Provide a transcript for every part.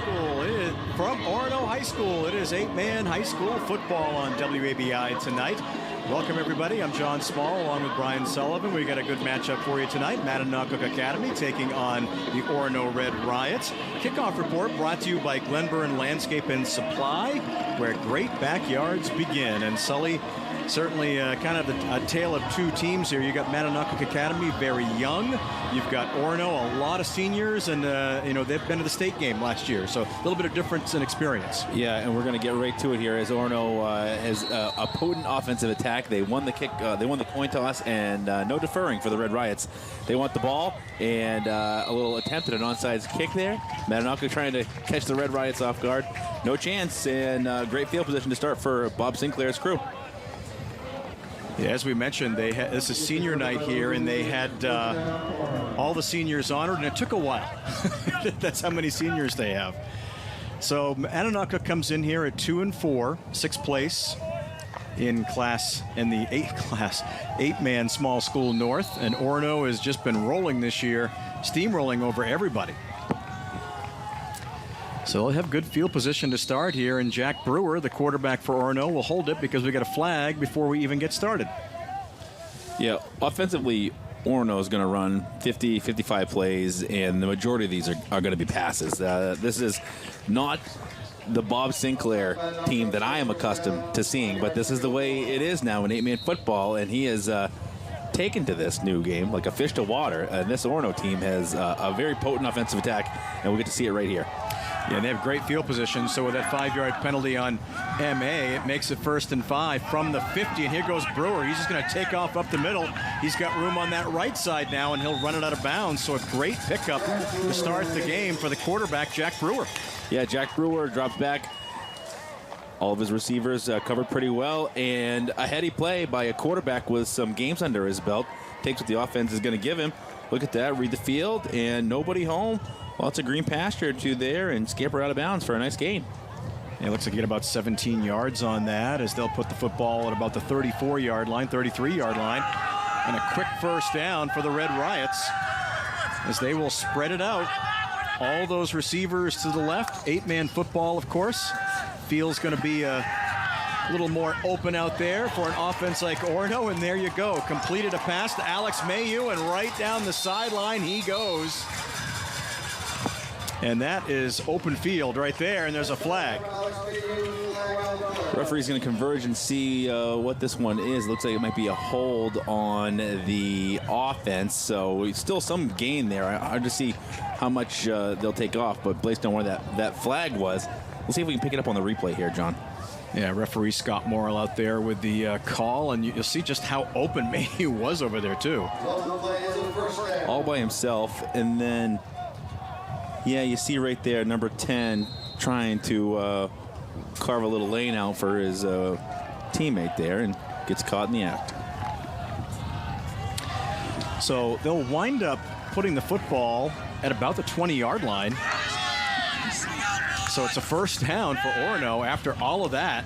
School. From Orono High School, it is 8-man high school football on WABI tonight. Welcome, everybody. I'm John Small, along with Brian Sullivan. We got a good matchup for you tonight. Mattanawcook Academy taking on the Orono Red Riots. Kickoff report brought to you by Glenburn Landscape and Supply, where great backyards begin. And Sully, certainly kind of a tale of two teams here. You got Mattanawcook Academy, very young. You've got Orono, a lot of seniors, and they've been to the state game last year, so a little bit of difference in experience. Yeah, and we're going to get right to it here as Orono has a potent offensive attack. They won the kick, they won the coin toss, and no deferring for the Red Riots. They want the ball, and a little attempt at an onside kick there. Mattanawcook trying to catch the Red Riots off guard. No chance, and great field position to start for Bob Sinclair's crew. Yeah, as we mentioned, this is senior night here, and they had all the seniors honored, and it took a while. That's how many seniors they have. So Mattanawcook comes in here at 2-4, 6th place in the 8th class, 8-man small school North, and Orono has just been rolling this year, steamrolling over everybody. So they'll have good field position to start here, and Jack Brewer, the quarterback for Orono, will hold it because we got a flag before we even get started. Yeah, offensively, Orono is going to run 50, 55 plays, and the majority of these are going to be passes. This is not the Bob Sinclair team that I am accustomed to seeing, but this is the way it is now in 8-man football, and he has taken to this new game like a fish to water, and this Orono team has a very potent offensive attack, and we'll get to see it right here. Yeah, and they have great field position, so with that 5-yard penalty on MA, it makes it 1st and 5 from the 50, and here goes Brewer. He's just going to take off up the middle. He's got room on that right side now, and he'll run it out of bounds, so a great pickup to start the game for the quarterback, Jack Brewer. Yeah, Jack Brewer drops back. All of his receivers covered pretty well, and a heady play by a quarterback with some games under his belt. Takes what the offense is going to give him. Look at that, read the field, and nobody home. Lots of green pasture to there, and scamper out of bounds for a nice gain. Yeah, it looks like you get about 17 yards on that as they'll put the football at about the 34-yard line, 33-yard line. And a quick first down for the Red Riots as they will spread it out. All those receivers to the left. 8-man football, of course. Field's going to be a little more open out there for an offense like Orono, and there you go. Completed a pass to Alex Mayu, and right down the sideline he goes. And that is open field right there, and there's a flag. Referee's going to converge and see what this one is. Looks like it might be a hold on the offense, so still some gain there. Hard to see how much they'll take off, but based on where that flag was, we'll see if we can pick it up on the replay here, John. Yeah, referee Scott Morrill out there with the call, and you'll see just how open Mayhew was over there, too. All by himself, and then, yeah, you see right there, number 10 trying to carve a little lane out for his teammate there, and gets caught in the act. So they'll wind up putting the football at about the 20-yard line. So it's a first down for Orono after all of that.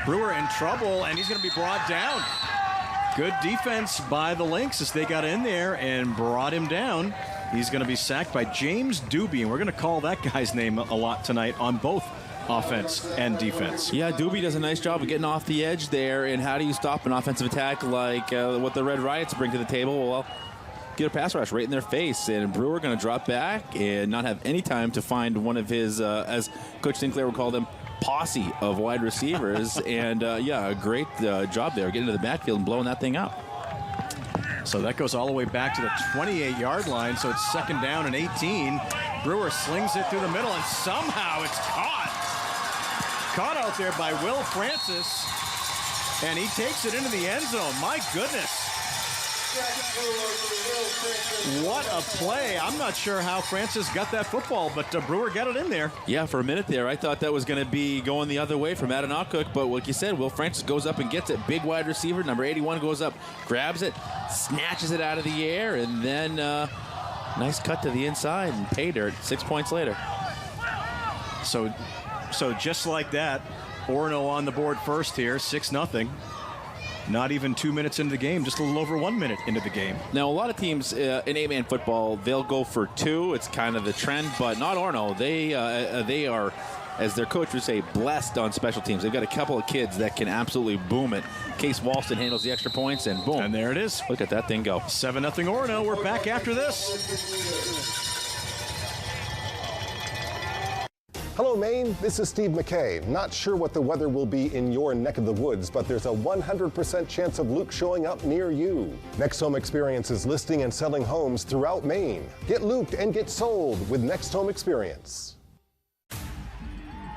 Brewer in trouble, and he's going to be brought down. Good defense by the Lynx as they got in there and brought him down. He's going to be sacked by James Doobie, and we're going to call that guy's name a lot tonight on both offense and defense. Yeah, Doobie does a nice job of getting off the edge there, and how do you stop an offensive attack like what the Red Riots bring to the table? Well, get a pass rush right in their face, and Brewer going to drop back and not have any time to find one of his, as Coach Sinclair would call them, posse of wide receivers. And, yeah, a great job there getting to the backfield and blowing that thing up. So that goes all the way back to the 28-yard line, so it's 2nd down and 18. Brewer slings it through the middle, and somehow it's caught. Caught out there by Will Francis, and he takes it into the end zone. My goodness. What a play. I'm not sure how Francis got that football, but Brewer got it in there. Yeah, for a minute there, I thought that was going to be going the other way for Mattanawcook, but like you said, Will Francis goes up and gets it. Big wide receiver, number 81 goes up, grabs it, snatches it out of the air, and then nice cut to the inside and pay dirt 6 points later. So just like that, Orono on the board first here, 6-0. Not even 2 minutes into the game, just a little over 1 minute into the game. Now, a lot of teams in 8-man football, they'll go for 2. It's kind of the trend, but not Orono. They are, as their coach would say, blessed on special teams. They've got a couple of kids that can absolutely boom it. Case Walston handles the extra points, and boom. And there it is. Look at that thing go. 7-0 Orono. We're back after this. Hello, Maine. This is Steve McKay. Not sure what the weather will be in your neck of the woods, but there's a 100% chance of Luke showing up near you. Next Home Experience is listing and selling homes throughout Maine. Get looped and get sold with Next Home Experience.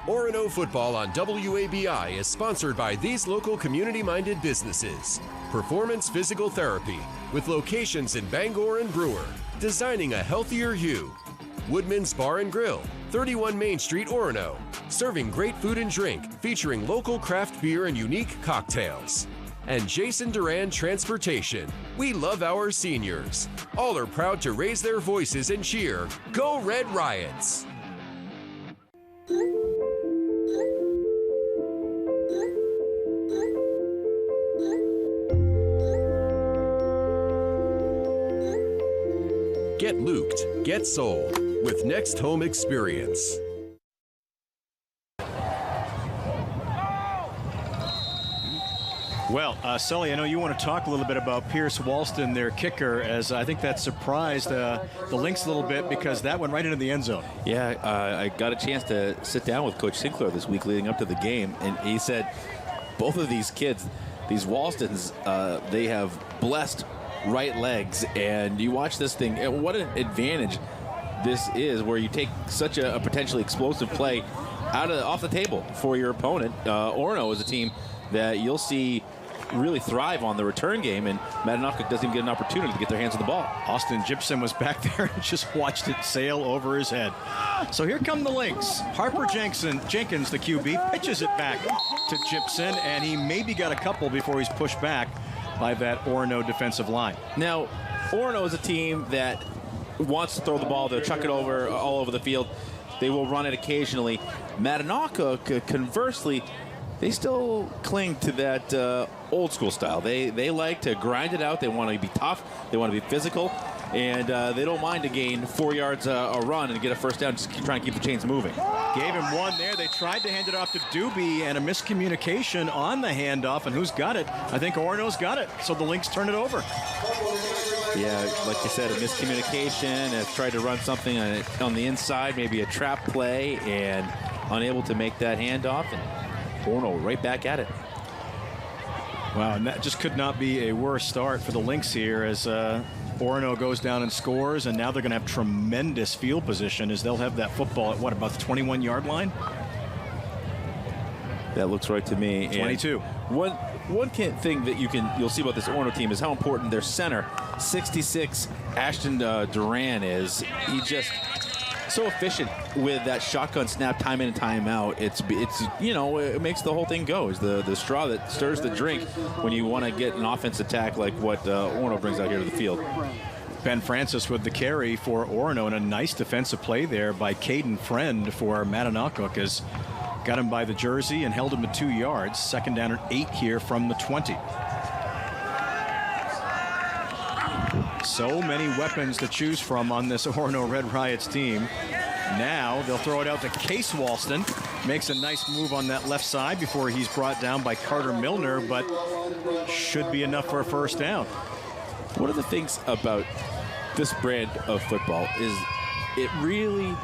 Orono Football on WABI is sponsored by these local community-minded businesses. Performance Physical Therapy, with locations in Bangor and Brewer, designing a healthier you. Woodman's Bar and Grill, 31 Main Street, Orono, serving great food and drink, featuring local craft beer and unique cocktails. And Jason Duran Transportation. We love our seniors. All are proud to raise their voices and cheer, Go Red Riots! Get looped, get sold with Next Home Experience. Well, Sully, I know you want to talk a little bit about Pierce Walston, their kicker, as I think that surprised the Lynx a little bit because that went right into the end zone. Yeah, I got a chance to sit down with Coach Sinclair this week leading up to the game, and he said both of these kids, these Walstons, they have blessed right legs, and you watch this thing, and what an advantage this is where you take such a potentially explosive play off the table for your opponent. Orono is a team that you'll see really thrive on the return game, and Mattanawcook doesn't even get an opportunity to get their hands on the ball. Austin Gibson was back there and just watched it sail over his head. So here come the Lynx. Harper Jenkins, the QB, pitches it back to Gibson, and he maybe got a couple before he's pushed back by that Orono defensive line. Now, Orono is a team that wants to throw the ball. They'll chuck it over all over the field. They will run it occasionally. Mattanawcook, conversely, they still cling to that old school style. They like to grind it out. They want to be tough. They want to be physical. And they don't mind to gain 4 yards a run and get a first down, just trying to keep the chains moving. Gave him one there. They tried to hand it off to Doobie, and a miscommunication on the handoff. And who's got it? I think Orono's got it. So the Lynx turn it over. Yeah, like you said, a miscommunication. Has tried to run something on the inside, maybe a trap play, and unable to make that handoff. And Orono right back at it. Wow, and that just could not be a worse start for the Lynx here as Orono goes down and scores, and now they're going to have tremendous field position as they'll have that football at, what, about the 21-yard line? That looks right to me. 22. And one thing that you'll see about this Orono team is how important their center, 66, Ashton Duran, is. He just so efficient with that shotgun snap time in and time out. It's it makes the whole thing go. Is the straw that stirs the drink when you want to get an offense attack like what Orono brings out here to the field. Ben Francis with the carry for Orono, and a nice defensive play there by Caden Friend for Mattanawcook, has got him by the jersey and held him to 2 yards. Second down and 8 here from the 20. So many weapons to choose from on this Orono Red Riots team. Now they'll throw it out to Case Walston. Makes a nice move on that left side before he's brought down by Carter Milner, but should be enough for a first down. One of the things about this brand of football is it really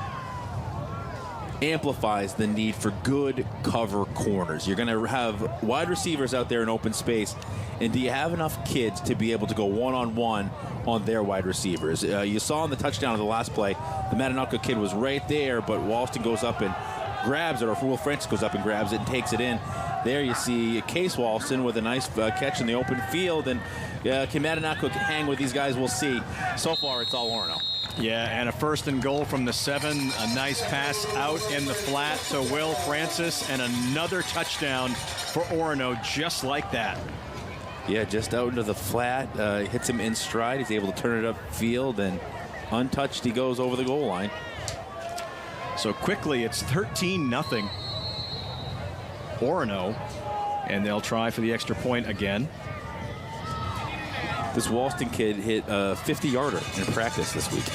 amplifies the need for good cover corners. You're going to have wide receivers out there in open space, and do you have enough kids to be able to go one-on-one on their wide receivers? You saw on the touchdown of the last play, the Mattanawcook kid was right there, but Walston goes up and grabs it, or Will Francis goes up and grabs it and takes it in. There you see Case Walston with a nice catch in the open field, and can Mattanawcook hang with these guys? We'll see. So far, it's all Orono. Yeah, and a first and goal from the 7. A nice pass out in the flat to Will Francis, and another touchdown for Orono just like that. Yeah, just out into the flat. Hits him in stride. He's able to turn it upfield, and untouched he goes over the goal line. So quickly, it's 13-0 Orono, and they'll try for the extra point again. This Walston kid hit a 50-yarder in practice this week.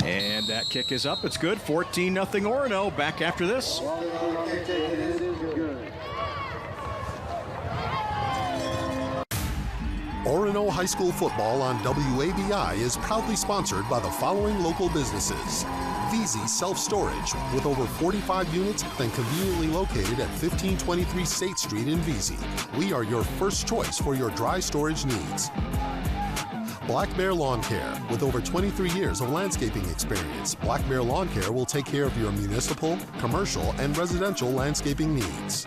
And that kick is up. It's good. 14-0 Orono. Back after this. Orono High School football on WABI is proudly sponsored by the following local businesses. Veezy Self-Storage, with over 45 units and conveniently located at 1523 State Street in Veezy. We are your first choice for your dry storage needs. Black Bear Lawn Care, with over 23 years of landscaping experience, Black Bear Lawn Care will take care of your municipal, commercial, and residential landscaping needs.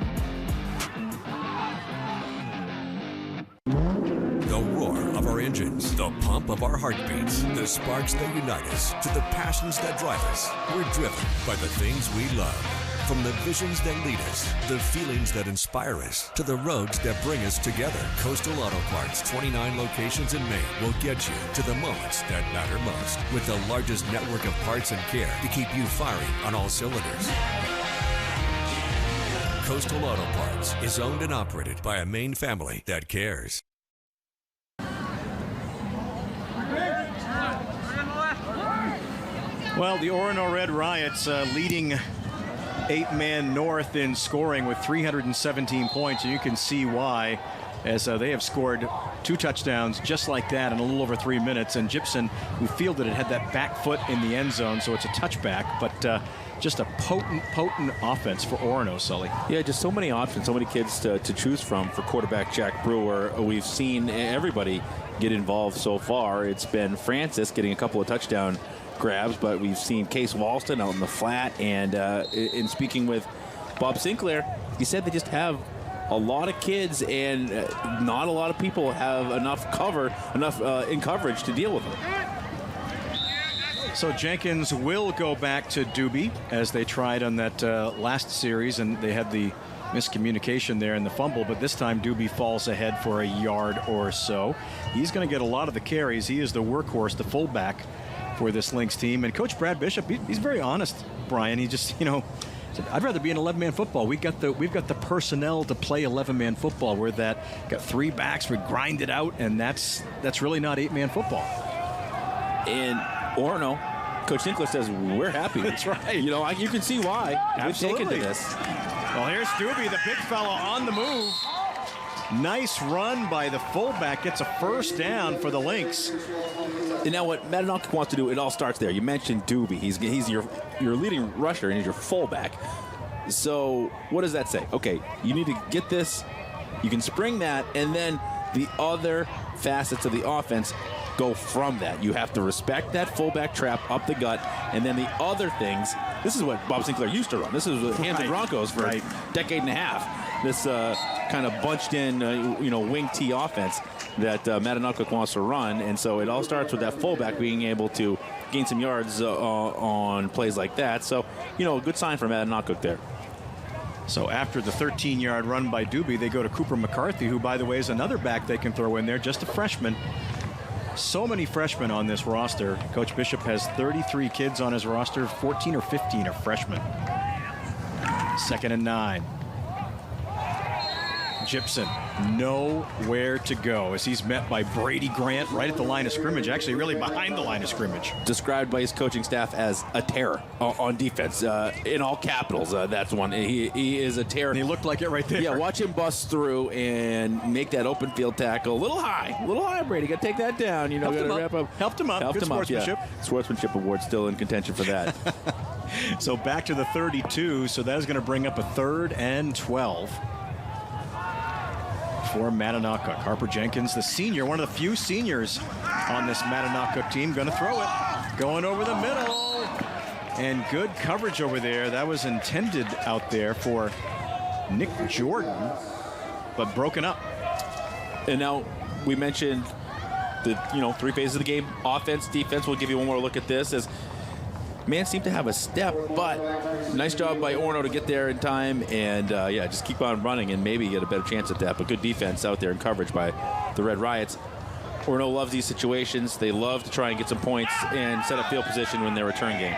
The roar of our engines, the pump of our heartbeats, the sparks that unite us, to the passions that drive us. We're driven by the things we love. From the visions that lead us, the feelings that inspire us, to the roads that bring us together. Coastal Auto Parts, 29 locations in Maine, will get you to the moments that matter most. With the largest network of parts and care to keep you firing on all cylinders. Coastal Auto Parts is owned and operated by a Maine family that cares. Well, the Orono Red Riots leading 8-man North in scoring with 317 points, and you can see why, as they have scored 2 touchdowns just like that in a little over 3 minutes. And Gibson, who fielded it, had that back foot in the end zone, so it's a touchback, but just a potent offense for Orono, Sully. Yeah, just so many options, so many kids to choose from for quarterback Jack Brewer. We've seen everybody get involved so far. It's been Francis getting a couple of touchdown grabs, but we've seen Case Walston out in the flat. And in speaking with Bob Sinclair, he said they just have a lot of kids, and not a lot of people have enough in coverage to deal with them. So Jenkins will go back to Doobie, as they tried on that last series, and they had the miscommunication there in the fumble, but this time Doobie falls ahead for a yard or so. He's going to get a lot of the carries. He is the workhorse, the fullback for this Lynx team. And Coach Brad Bishop, he's very honest, Brian. He just, said, I'd rather be in 11-man football. We've got the personnel to play 11-man football. We're got 3 backs, we grind it out, and that's really not 8-man football. And Orono, Coach Sinclair says, we're happy. That's right. You can see why. Absolutely. We've taken to this. Well, here's Doobie, the big fella on the move. Nice run by the fullback. Gets a first down for the Lynx. And now what Mattanawcook wants to do, it all starts there. You mentioned Doobie. He's your leading rusher, and he's your fullback. So what does that say? Okay, you need to get this. You can spring that, and then the other facets of the offense go from that. You have to respect that fullback trap up the gut, and then the other things. This is what Bob Sinclair used to run. This is Hampton Broncos for a decade and a half. This kind of bunched in, wing T offense that Mattanawcook wants to run. And so it all starts with that fullback being able to gain some yards on plays like that. So, a good sign for Mattanawcook there. So after the 13-yard run by Doobie, they go to Cooper McCarthy, who, by the way, is another back they can throw in there, just a freshman. So many freshmen on this roster. Coach Bishop has 33 kids on his roster. 14 or 15 are freshmen. 2nd and 9. Gibson nowhere to go as he's met by Brady Grant right at the line of scrimmage, actually really behind the line of scrimmage. Described by his coaching staff as a terror on defense, in all capitals. That's one. He is a terror. And he looked like it right there. Yeah, watch him bust through and make that open field tackle. A little high, Brady. Got to take that down. Got to wrap up. Helped him up. Good sportsmanship. Yeah. Sportsmanship award still in contention for that. So back to the 32. So that is going to bring up a 3rd and 12. For Mattanawcook. Harper Jenkins, the senior, one of the few seniors on this Mattanawcook team, going to throw it. Going over the middle. And good coverage over there. That was intended out there for Nick Jordan, but broken up. And now we mentioned the 3 phases of the game. Offense, defense. We'll give you one more look at this as Man seemed to have a step, but nice job by Orono to get there in time and, just keep on running and maybe get a better chance at that. But good defense out there in coverage by the Red Riots. Orono loves these situations. They love to try and get some points and set a field position in their return game.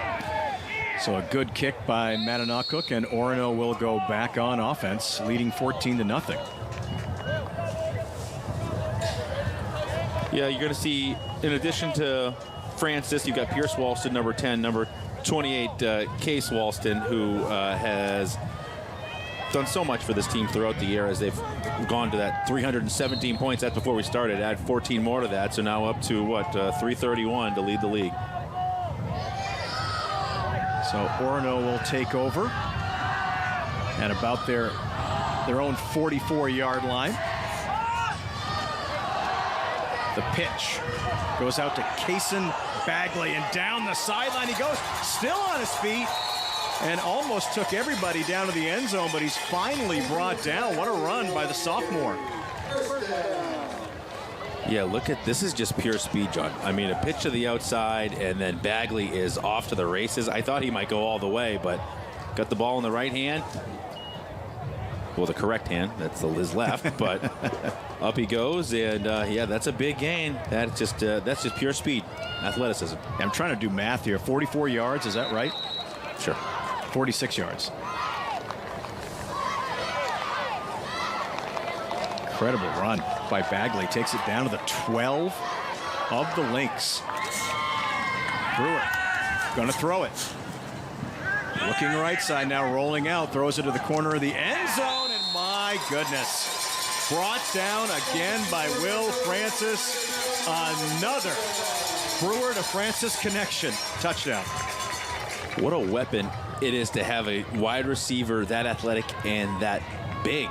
So a good kick by Mattanawcook, and Orono will go back on offense, leading 14-0. Yeah, you're going to see, in addition to Francis, you've got Pierce Walston, number 10, number 28, Case Walston, who has done so much for this team throughout the year as they've gone to that 317 points. That's before we started. Add 14 more to that, so now up to, 331 to lead the league. So Orono will take over at about their own 44-yard line. The pitch goes out to Kason Bagley, and down the sideline he goes, still on his feet, and almost took everybody down to the end zone, but he's finally brought down. What a run by the sophomore. Yeah, look at this. Is just pure speed, John. I mean, a pitch to the outside, and then Bagley is off to the races. I thought he might go all the way, but got the ball in the right hand. Well, the correct hand. That's his left, but up he goes, and yeah, that's a big gain. That's just pure speed, athleticism. I'm trying to do math here. 44 yards, is that right? Sure. 46 yards. Incredible run by Bagley. Takes it down to the 12 of the Lynx. Brewer going to throw it. Looking right side now, rolling out, throws it to the corner of the end zone, and my goodness, brought down again by Will Francis. Another Brewer to Francis connection. Touchdown. What a weapon it is to have a wide receiver that athletic and that big,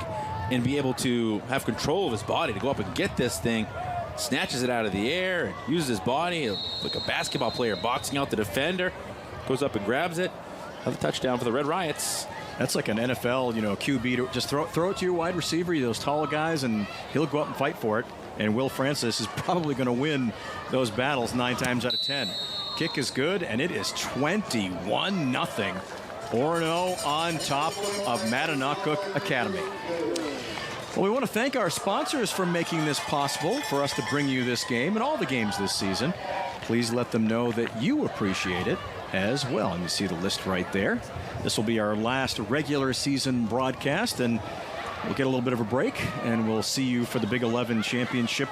and be able to have control of his body to go up and get this thing, snatches it out of the air, and uses his body like a basketball player boxing out the defender, goes up and grabs it. Another touchdown for the Red Riots. That's like an NFL, QB. To just throw it to your wide receiver, those tall guys, and he'll go up and fight for it. And Will Francis is probably going to win those battles 9 times out of 10. Kick is good, and it is 21-0. Orono on top of Mattanawcook Academy. Well, we want to thank our sponsors for making this possible for us to bring you this game and all the games this season. Please let them know that you appreciate it as well. And you see the list right there. This will be our last regular season broadcast, and we'll get a little bit of a break, and we'll see you for the Big 11 championship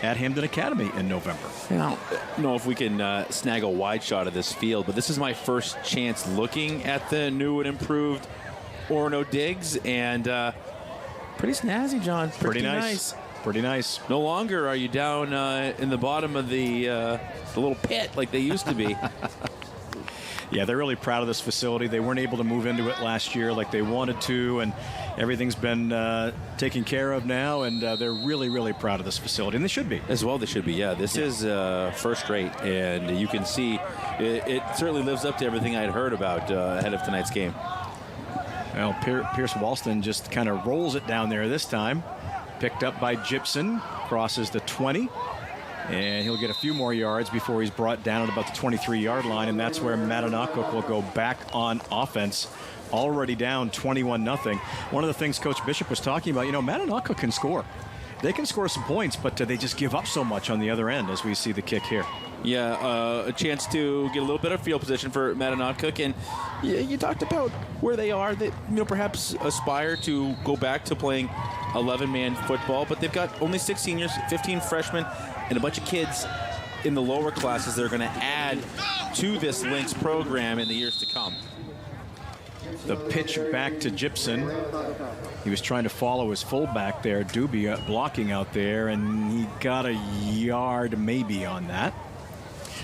at Hamden Academy in November. I don't know if we can snag a wide shot of this field, but this is my first chance looking at the new and improved Orono Digs, and pretty snazzy, John. Pretty nice. Pretty nice. No longer are you down in the bottom of the little pit like they used to be. Yeah, they're really proud of this facility. They weren't able to move into it last year like they wanted to, and everything's been taken care of now, and they're really, really proud of this facility, and they should be. As well, they should be, yeah. This is first rate, and you can see it certainly lives up to everything I'd heard about ahead of tonight's game. Well, Pierce Walston just kind of rolls it down there this time. Picked up by Gibson, crosses the 20. And he'll get a few more yards before he's brought down at about the 23-yard line, and that's where Mattanawcook will go back on offense. Already down 21-0. One of the things Coach Bishop was talking about, Mattanawcook can score. They can score some points, but they just give up so much on the other end as we see the kick here. Yeah, a chance to get a little bit of field position for Mattanawcook, and you talked about where they are. That perhaps aspire to go back to playing 11-man football, but they've got only 6 seniors, 15 freshmen, and a bunch of kids in the lower classes that are going to add to this Lynx program in the years to come. The pitch back to Gibson. He was trying to follow his fullback there, Doobie, blocking out there, and he got a yard maybe on that.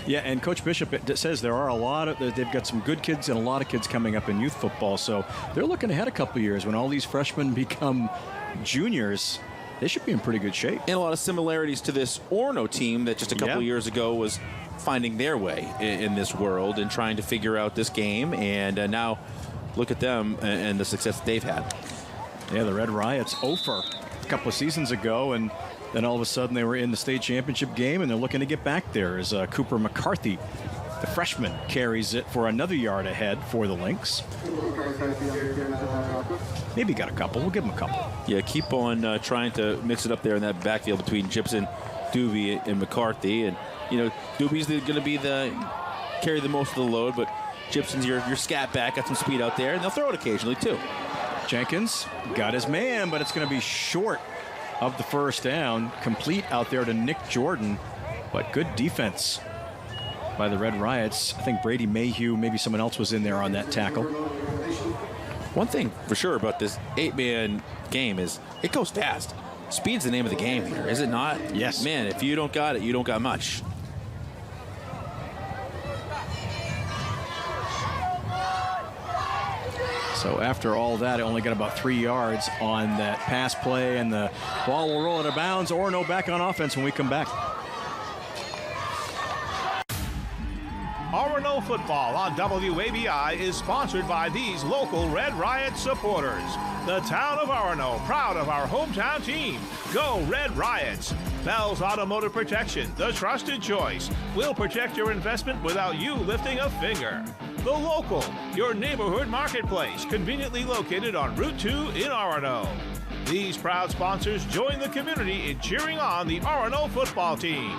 Yeah, and Coach Bishop says there are they've got some good kids and a lot of kids coming up in youth football, so they're looking ahead a couple years when all these freshmen become juniors. They should be in pretty good shape. And a lot of similarities to this Orono team that just a couple of years ago was finding their way in this world and trying to figure out this game, and now look at them and the success they've had. Yeah, the Red Riots over a couple of seasons ago, and then all of a sudden they were in the state championship game, and they're looking to get back there as Cooper McCarthy, the freshman, carries it for another yard ahead for the Lynx. Maybe got a couple. We'll give him a couple. Yeah, keep on trying to mix it up there in that backfield between Gibson, Doobie, and McCarthy. And, Doobie's going to be carry the most of the load, but Gibson's your scat back, got some speed out there, and they'll throw it occasionally, too. Jenkins got his man, but it's going to be short of the first down. Complete out there to Nick Jordan, but good defense by the Red Riots. I think Brady Mayhew, maybe someone else was in there on that tackle. One thing for sure about this 8-man game is it goes fast. Speed's the name of the game here, is it not? Yes. Man, if you don't got it, you don't got much. So after all that, it only got about 3 yards on that pass play, and the ball will roll out of bounds. Orono back on offense when we come back. Orono football on WABI is sponsored by these local Red Riot supporters. The town of Orono, proud of our hometown team. Go Red Riots. Bell's Automotive Protection, the trusted choice. We'll protect your investment without you lifting a finger. The Local, your neighborhood marketplace, conveniently located on Route 2 in Orono. These proud sponsors join the community in cheering on the Orono football team.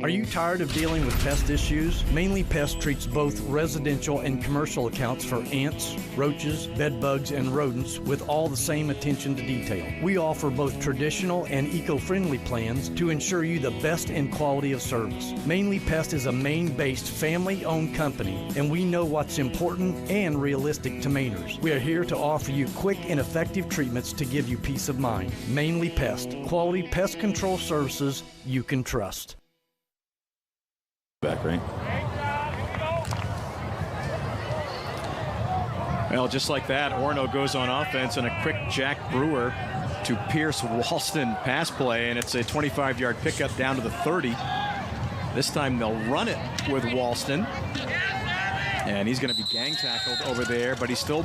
Are you tired of dealing with pest issues? Mainly Pest treats both residential and commercial accounts for ants, roaches, bed bugs, and rodents with all the same attention to detail. We offer both traditional and eco-friendly plans to ensure you the best in quality of service. Mainly Pest is a Maine-based family-owned company, and we know what's important and realistic to Mainers. We are here to offer you quick and effective treatments to give you peace of mind. Mainly Pest, quality pest control services you can trust. Back, right? Well, just like that, Orono goes on offense and a quick Jack Brewer to Pierce Walston pass play, and it's a 25-yard pickup down to the 30. This time they'll run it with Walston, and he's going to be gang tackled over there, but he's still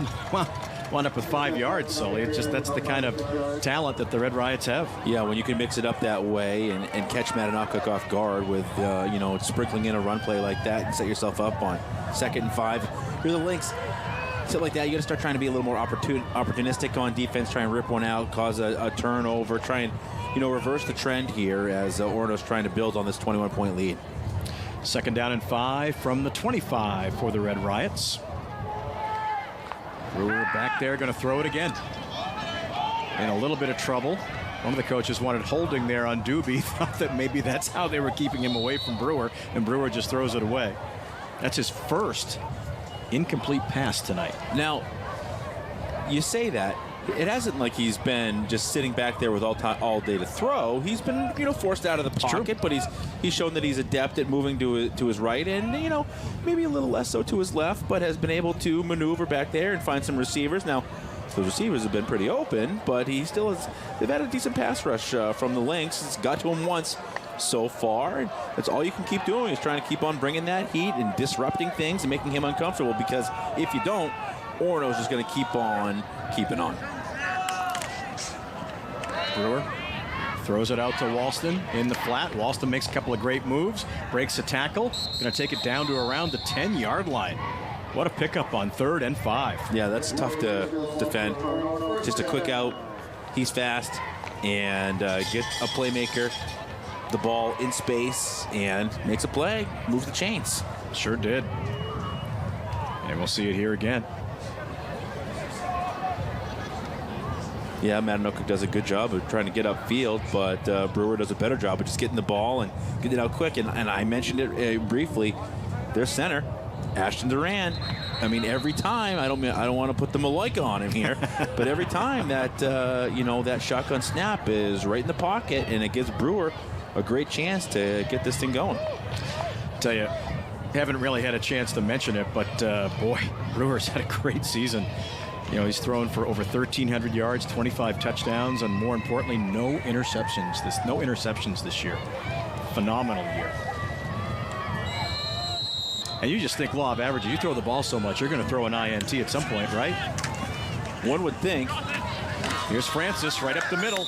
wound up with 5 yards. So it's just, that's the kind of talent that the Red Riots have. Yeah, when you can mix it up that way and catch Mattanawcook off guard with, sprinkling in a run play like that and set yourself up on 2nd and 5. You're the Lynx. Something like that, you got to start trying to be a little more opportunistic on defense, try and rip one out, cause a turnover, try and, reverse the trend here as Orono's trying to build on this 21-point lead. 2nd down and 5 from the 25 for the Red Riots. Brewer back there, going to throw it again. In a little bit of trouble. One of the coaches wanted holding there on Doobie, thought that maybe that's how they were keeping him away from Brewer, and Brewer just throws it away. That's his first incomplete pass tonight. Now, you say that. It hasn't like he's been just sitting back there with all day to throw. He's been, forced out of the pocket, but he's shown that he's adept at moving to his right and, maybe a little less so to his left, but has been able to maneuver back there and find some receivers. Now, the receivers have been pretty open, but he still has. They've had a decent pass rush from the Lynx. It's got to him once so far. And that's all you can keep doing is trying to keep on bringing that heat and disrupting things and making him uncomfortable, because if you don't, Orono's just going to keep on keeping on. Brewer throws it out to Walston in the flat. Walston makes a couple of great moves, breaks a tackle, going to take it down to around the 10-yard line. What a pickup on 3rd and 5. Yeah, that's tough to defend. Just a quick out. He's fast and get a playmaker the ball in space and makes a play, moves the chains. Sure did. And we'll see it here again. Yeah, Mattanawcook does a good job of trying to get upfield, but Brewer does a better job of just getting the ball and getting it out quick. And I mentioned it briefly. Their center, Ashton Duran. I mean, every time, I don't want to put the Maloika on him here, but every time that that shotgun snap is right in the pocket, and it gives Brewer a great chance to get this thing going. Tell you, haven't really had a chance to mention it, but boy, Brewer's had a great season. He's thrown for over 1,300 yards, 25 touchdowns, and more importantly, no interceptions this year. Phenomenal year. And you just think law of averages. You throw the ball so much, you're going to throw an INT at some point, right? One would think. Here's Francis right up the middle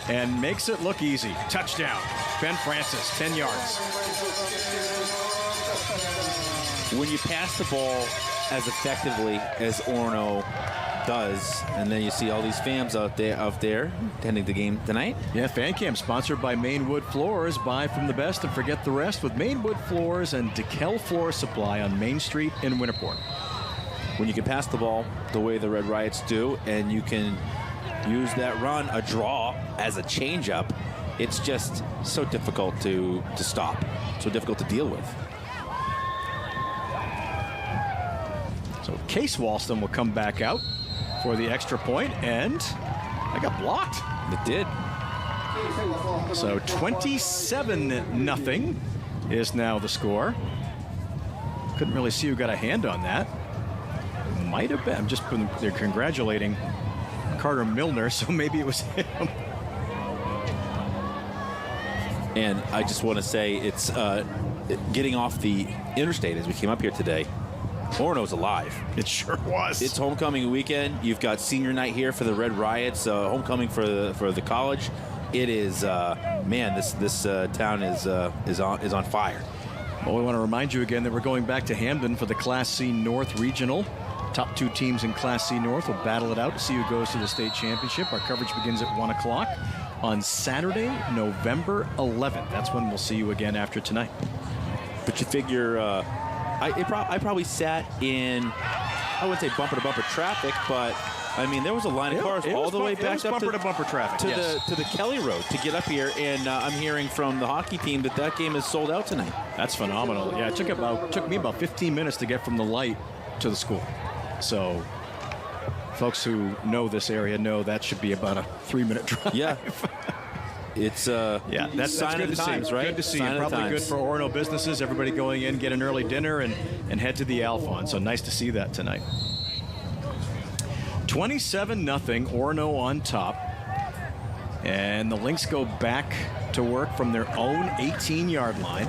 and makes it look easy. Touchdown. Ben Francis, 10 yards. When you pass the ball as effectively as Orono does, and then you see all these fans out there attending the game tonight. Yeah, fan cam sponsored by Maine Wood Floors. Buy from the best and forget the rest with Maine Wood Floors and DeKel Floor Supply on Main Street in Winterport. When you can pass the ball the way the Red Riots do, and you can use that run, a draw, as a changeup. It's just so difficult to stop, so difficult to deal with. So Case Walston will come back out for the extra point, and I got blocked. It did. So 27-0 is now the score. Couldn't really see who got a hand on that. Might have been. They're congratulating Carter Milner, so maybe it was him. And I just want to say it's getting off the interstate as we came up here today. Orono's alive. It sure was. It's homecoming weekend. You've got senior night here for the Red Riots, homecoming for the college. It is, man, this town is on fire. Well, we want to remind you again that we're going back to Hamden for the Class C North Regional. Top 2 teams in Class C North will battle it out to see who goes to the state championship. Our coverage begins at 1 o'clock on Saturday, November 11th. That's when we'll see you again after tonight. But you figure, I probably sat in, I wouldn't say bumper-to-bumper traffic, but I mean, there was a line of cars all the way back up bumper-to-bumper traffic to the Kelly Road to get up here, and I'm hearing from the hockey team that game is sold out tonight. That's phenomenal. Yeah, it took me about 15 minutes to get from the light to the school. So folks who know this area know that should be about a 3-minute drive. Yeah. It's that's good to see. Right? Good to see. Probably good for Orono businesses. Everybody going in, get an early dinner, and head to the Alphon. So nice to see that tonight. 27-0, Orono on top. And the Lynx go back to work from their own 18-yard line.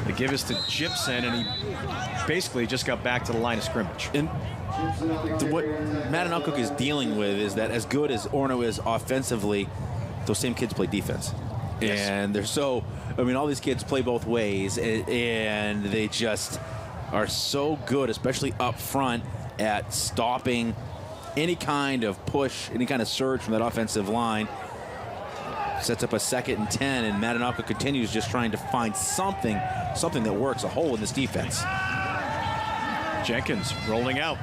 They give us to Gibson, and he basically just got back to the line of scrimmage. And what Mattanawcook is dealing with is that as good as Orono is offensively, those same kids play defense. Yes. And they're all these kids play both ways, and they just are so good, especially up front, at stopping any kind of push, any kind of surge from that offensive line. Sets up a 2nd and 10, and Mattanawcook continues just trying to find something that works, a hole in this defense. Jenkins rolling out,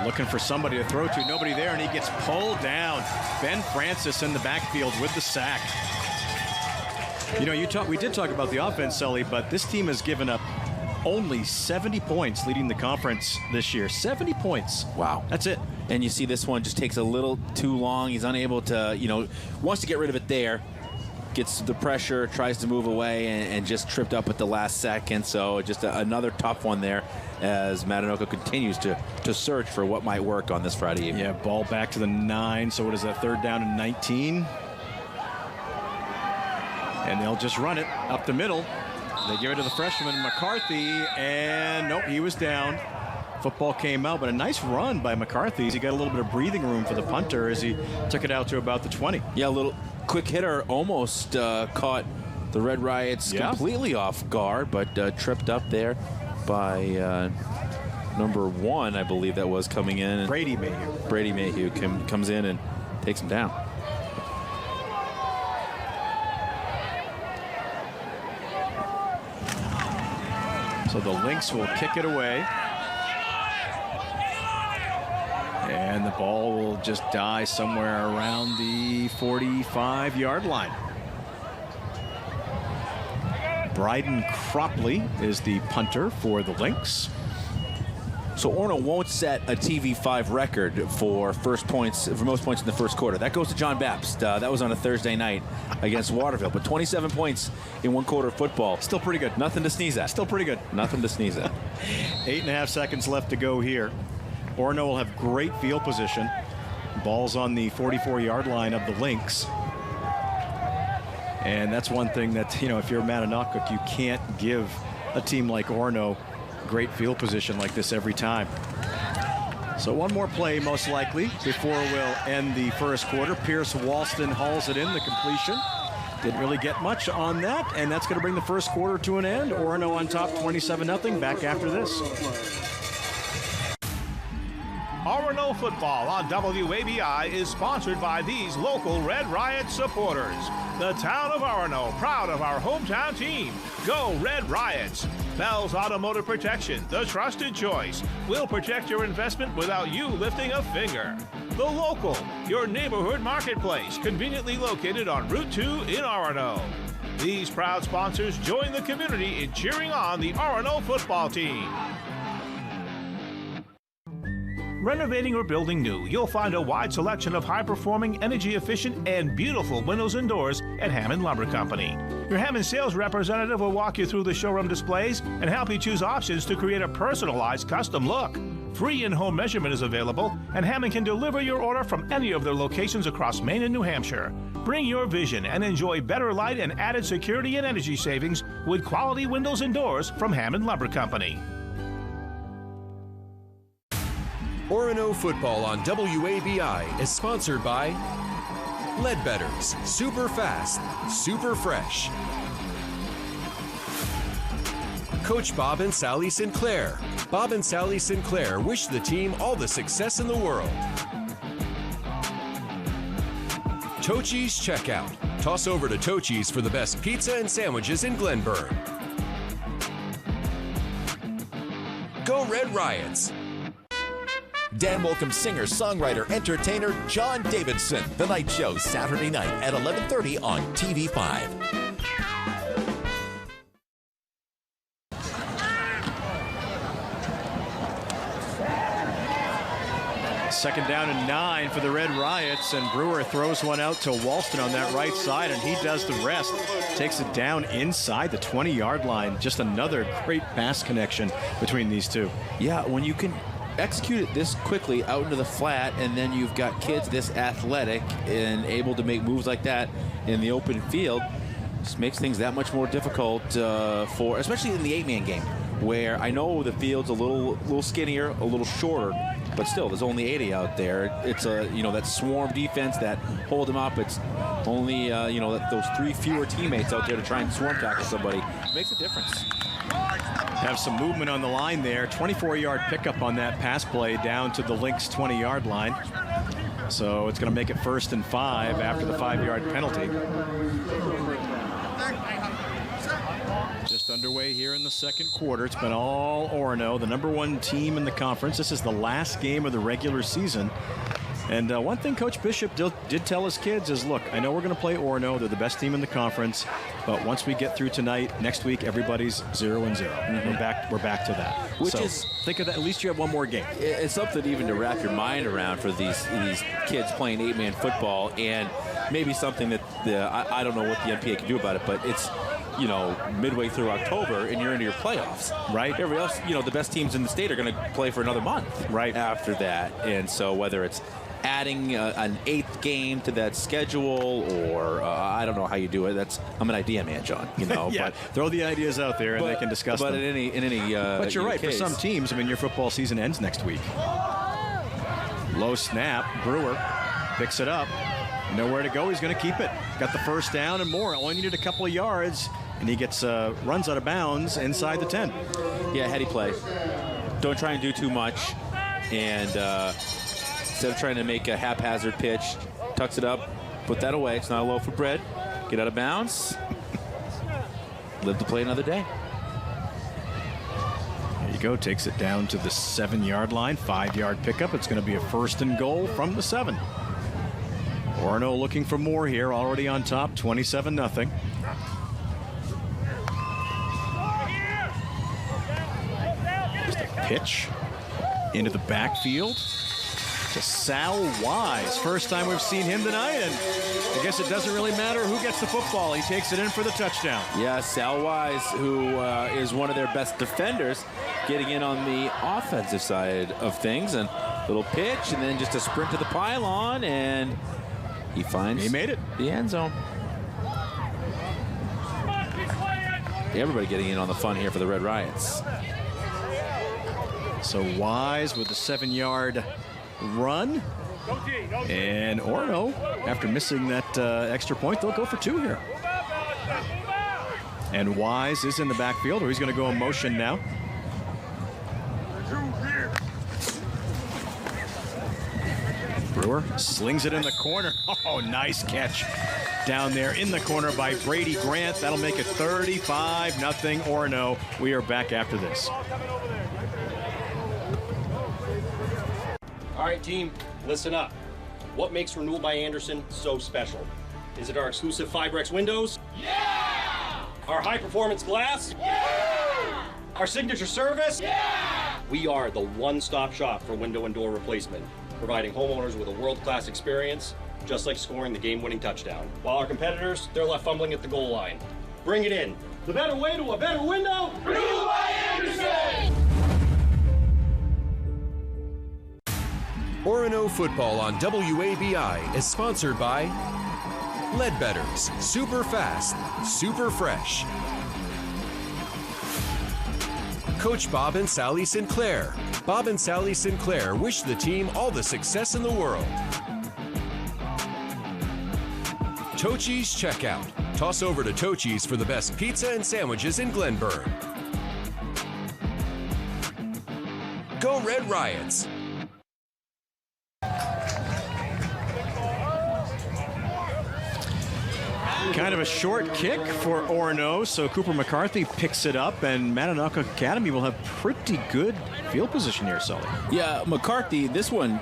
looking for somebody to throw to. Nobody there, and he gets pulled down. Ben Francis in the backfield with the sack. You know, we did talk about the offense, Sully, but this team has given up only 70 points leading the conference this year. 70 points. Wow. That's it. And you see this one just takes a little too long. He's unable to, wants to get rid of it there. Gets the pressure, tries to move away, and just tripped up at the last second. So just another tough one there as Mattanawcook continues to search for what might work on this Friday evening. Yeah, ball back to the 9. So what is that, 3rd down and 19? And they'll just run it up the middle. They give it to the freshman, McCarthy, and nope, he was down. Football came out, but a nice run by McCarthy. He got a little bit of breathing room for the punter as he took it out to about the 20. Yeah, a little quick hitter almost caught the Red Riots completely off guard, but tripped up there by number 1, I believe that was coming in. Brady Mayhew. Brady Mayhew comes in and takes him down. So the Lynx will kick it away. And the ball will just die somewhere around the 45-yard line. Bryden Cropley is the punter for the Lynx. So Orono won't set a TV5 record for most points in the first quarter. That goes to John Bapst. That was on a Thursday night against Waterville. But 27 points in one quarter of football. Still pretty good. Nothing to sneeze at. Still pretty good. Nothing to sneeze at. 8.5 seconds left to go here. Orono will have great field position. Ball's on the 44-yard line of the Lynx. And that's one thing that, if you're Mattanawcook, you can't give a team like Orono great field position like this every time. So one more play most likely before we'll end the first quarter. Pierce Walston hauls it in, the completion. Didn't really get much on that, and that's going to bring the first quarter to an end. Orono on top 27-0. Back after this. Orono football on WABI is sponsored by these local Red Riot supporters. The town of Orono, proud of our hometown team. Go Red Riots! Bell's Automotive Protection, the trusted choice. We'll protect your investment without you lifting a finger. The Local, your neighborhood marketplace, conveniently located on Route 2 in Orono. These proud sponsors join the community in cheering on the Orono football team. Renovating or building new, you'll find a wide selection of high-performing, energy-efficient, and beautiful windows and doors at Hammond Lumber Company. Your Hammond sales representative will walk you through the showroom displays and help you choose options to create a personalized custom look. Free in-home measurement is available, and Hammond can deliver your order from any of their locations across Maine and New Hampshire. Bring your vision and enjoy better light and added security and energy savings with quality windows and doors from Hammond Lumber Company. Orono Football on WABI is sponsored by Leadbetters, super fast, super fresh. Coach Bob and Sally Sinclair. Bob and Sally Sinclair wish the team all the success in the world. Tochi's Checkout. Toss over to Tochi's for the best pizza and sandwiches in Glenburn. Go Red Riots. Dan Welcome singer, songwriter, entertainer John Davidson. The Night Show, Saturday night at 11:30 on TV5. Second down and 9 for the Red Riots, and Brewer throws one out to Walston on that right side, and he does the rest. Takes it down inside the 20-yard line. Just another great pass connection between these two. Yeah, when you can execute it this quickly out into the flat, and then you've got kids this athletic and able to make moves like that in the open field, just makes things that much more difficult for, especially in the 8-man game, where I know the field's a little skinnier, a little shorter, but still there's only 80 out there. It's that swarm defense that hold them up. It's only those 3 fewer teammates out there to try and swarm tackle somebody. It makes a difference. Have some movement on the line there. 24-yard pickup on that pass play down to the Lynx 20-yard line. So it's going to make it 1st and 5 after the 5-yard penalty. Just underway here in the second quarter. It's been all Orono, the #1 team in the conference. This is the last game of the regular season. And one thing Coach Bishop did tell his kids is, look, I know we're going to play Orono. They're the best team in the conference. But once we get through tonight, next week, everybody's 0-0. Mm-hmm. We're back to that. Think of that. At least you have one more game. It's something even to wrap your mind around for these kids playing 8-man football, and maybe something that I don't know what the NPA can do about it, but it's midway through October and you're into your playoffs, right? Everybody else, the best teams in the state are going to play for another month, right after that. And so whether it's adding an 8th game to that schedule, or I don't know how you do it. I'm an idea man, John. Yeah, but throw the ideas out there and they can discuss them. But in any but you're right. case, for some teams, your football season ends next week. Low snap. Brewer picks it up. Nowhere to go. He's going to keep it. Got the first down and more. Only needed a couple of yards, and he gets runs out of bounds inside the 10. Yeah, heady play. Don't try and do too much, and instead of trying to make a haphazard pitch, tucks it up, put that away. It's not a loaf of bread. Get out of bounds. Live to play another day. There you go. Takes it down to the 7-yard line. 5-yard pickup. It's going to be a 1st and goal from the 7. Orono looking for more here, already on top, 27-0. There's the pitch into the backfield to Sal Wise. First time we've seen him tonight, and I guess it doesn't really matter who gets the football. He takes it in for the touchdown. Yeah, Sal Wise, who is one of their best defenders, getting in on the offensive side of things. And little pitch, and then just a sprint to the pylon, and he made it. The end zone. Everybody getting in on the fun here for the Red Riots. So Wise with the 7-yard run. And Orono, after missing that extra point, they'll go for 2 here. And Wise is in the backfield, or he's going to go in motion now. Brewer slings it in the corner. Oh, nice catch down there in the corner by Brady Grant. That'll make it 35-0 Orono. We are back after this. All right, team, listen up. What makes Renewal by Andersen so special? Is it our exclusive Fibrex windows? Yeah! Our high-performance glass? Yeah! Our signature service? Yeah! We are the one-stop shop for window and door replacement, providing homeowners with a world-class experience, just like scoring the game-winning touchdown. While our competitors, they're left fumbling at the goal line. Bring it in. The better way to a better window? Renewal by Andersen! Orono Football on WABI is sponsored by Leadbetters, super fast, super fresh. Coach Bob and Sally Sinclair. Bob and Sally Sinclair wish the team all the success in the world. Tochi's Checkout. Toss over to Tochi's for the best pizza and sandwiches in Glenburn. Go Red Riots! Kind of a short kick for Orono, so Cooper McCarthy picks it up, and Mattanawcook Academy will have pretty good field position here, Sully. Yeah, McCarthy, this one,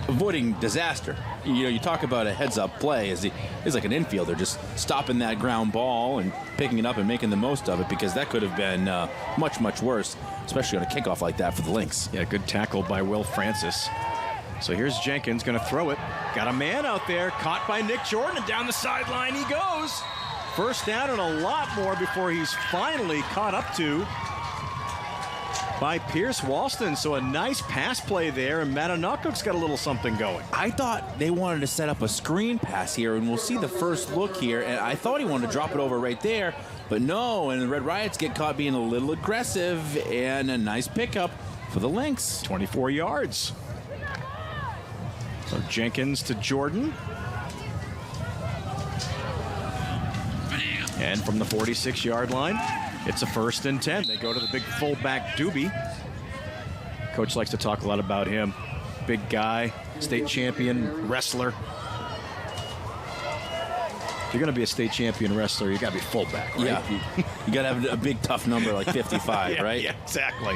avoiding disaster. You know, you talk about a heads-up play. He's like an infielder, just stopping that ground ball and picking it up and making the most of it, because that could have been much, much worse, especially on a kickoff like that for the Lynx. Yeah, good tackle by Will Francis. So here's Jenkins going to throw it. Got a man out there, caught by Nick Jordan, and down the sideline he goes. First down and a lot more before he's finally caught up to by Pierce Walston. So a nice pass play there, and Mattanawcook's got a little something going. I thought they wanted to set up a screen pass here, and we'll see the first look here, and I thought he wanted to drop it over right there, but no, and the Red Riots get caught being a little aggressive, and a nice pickup for the Lynx. 24 yards. So Jenkins to Jordan. And from the 46-yard line, it's a 1st and 10. They go to the big fullback, Doobie. Coach likes to talk a lot about him. Big guy, state champion, wrestler. If you're going to be a state champion wrestler, you got to be fullback, right? Yeah, you got to have a big, tough number like 55, yeah, right? Yeah, exactly.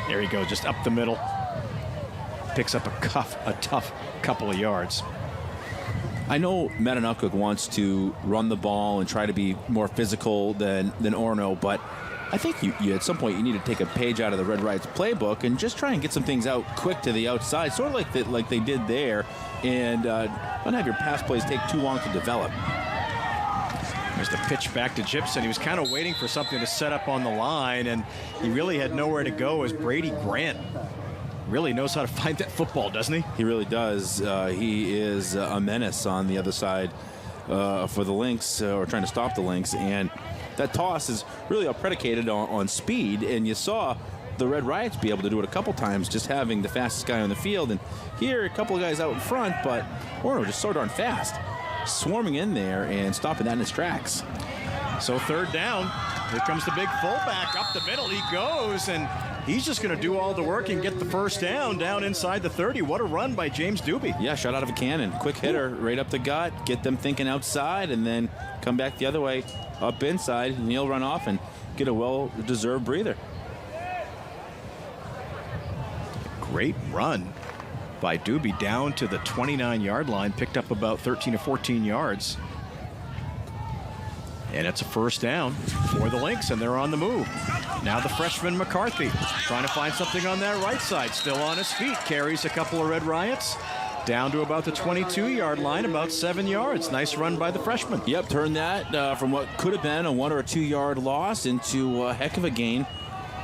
There you go, just up the middle. Picks up a tough couple of yards. I know Mattanawcook wants to run the ball and try to be more physical than Orono, but I think you at some point you need to take a page out of the Red Riots playbook and just try and get some things out quick to the outside, sort of like they did there, and don't have your pass plays take too long to develop. There's the pitch back to Gibson. He was kind of waiting for something to set up on the line, and he really had nowhere to go as Brady Grant really knows how to find that football, doesn't he? He really does. He is a menace on the other side for the Lynx, or trying to stop the Lynx. And that toss is really all predicated on speed. And you saw the Red Riots be able to do it a couple times, just having the fastest guy on the field. And here, a couple of guys out in front, but Orono just so darn fast, swarming in there and stopping that in its tracks. So 3rd down. Here comes the big fullback. Up the middle he goes, and he's just going to do all the work and get the 1st down inside the 30. What a run by James Doobie. Yeah, shot out of a cannon. Quick hitter right up the gut, get them thinking outside, and then come back the other way, up inside, and he'll run off and get a well-deserved breather. Great run by Doobie down to the 29-yard line, picked up about 13 or 14 yards. And it's a 1st down for the Lynx, and they're on the move. Now the freshman McCarthy trying to find something on that right side. Still on his feet, carries a couple of Red Riots down to about the 22-yard line, about 7 yards. Nice run by the freshman. Yep, turned that from what could have been a 1 or 2 yard loss into a heck of a gain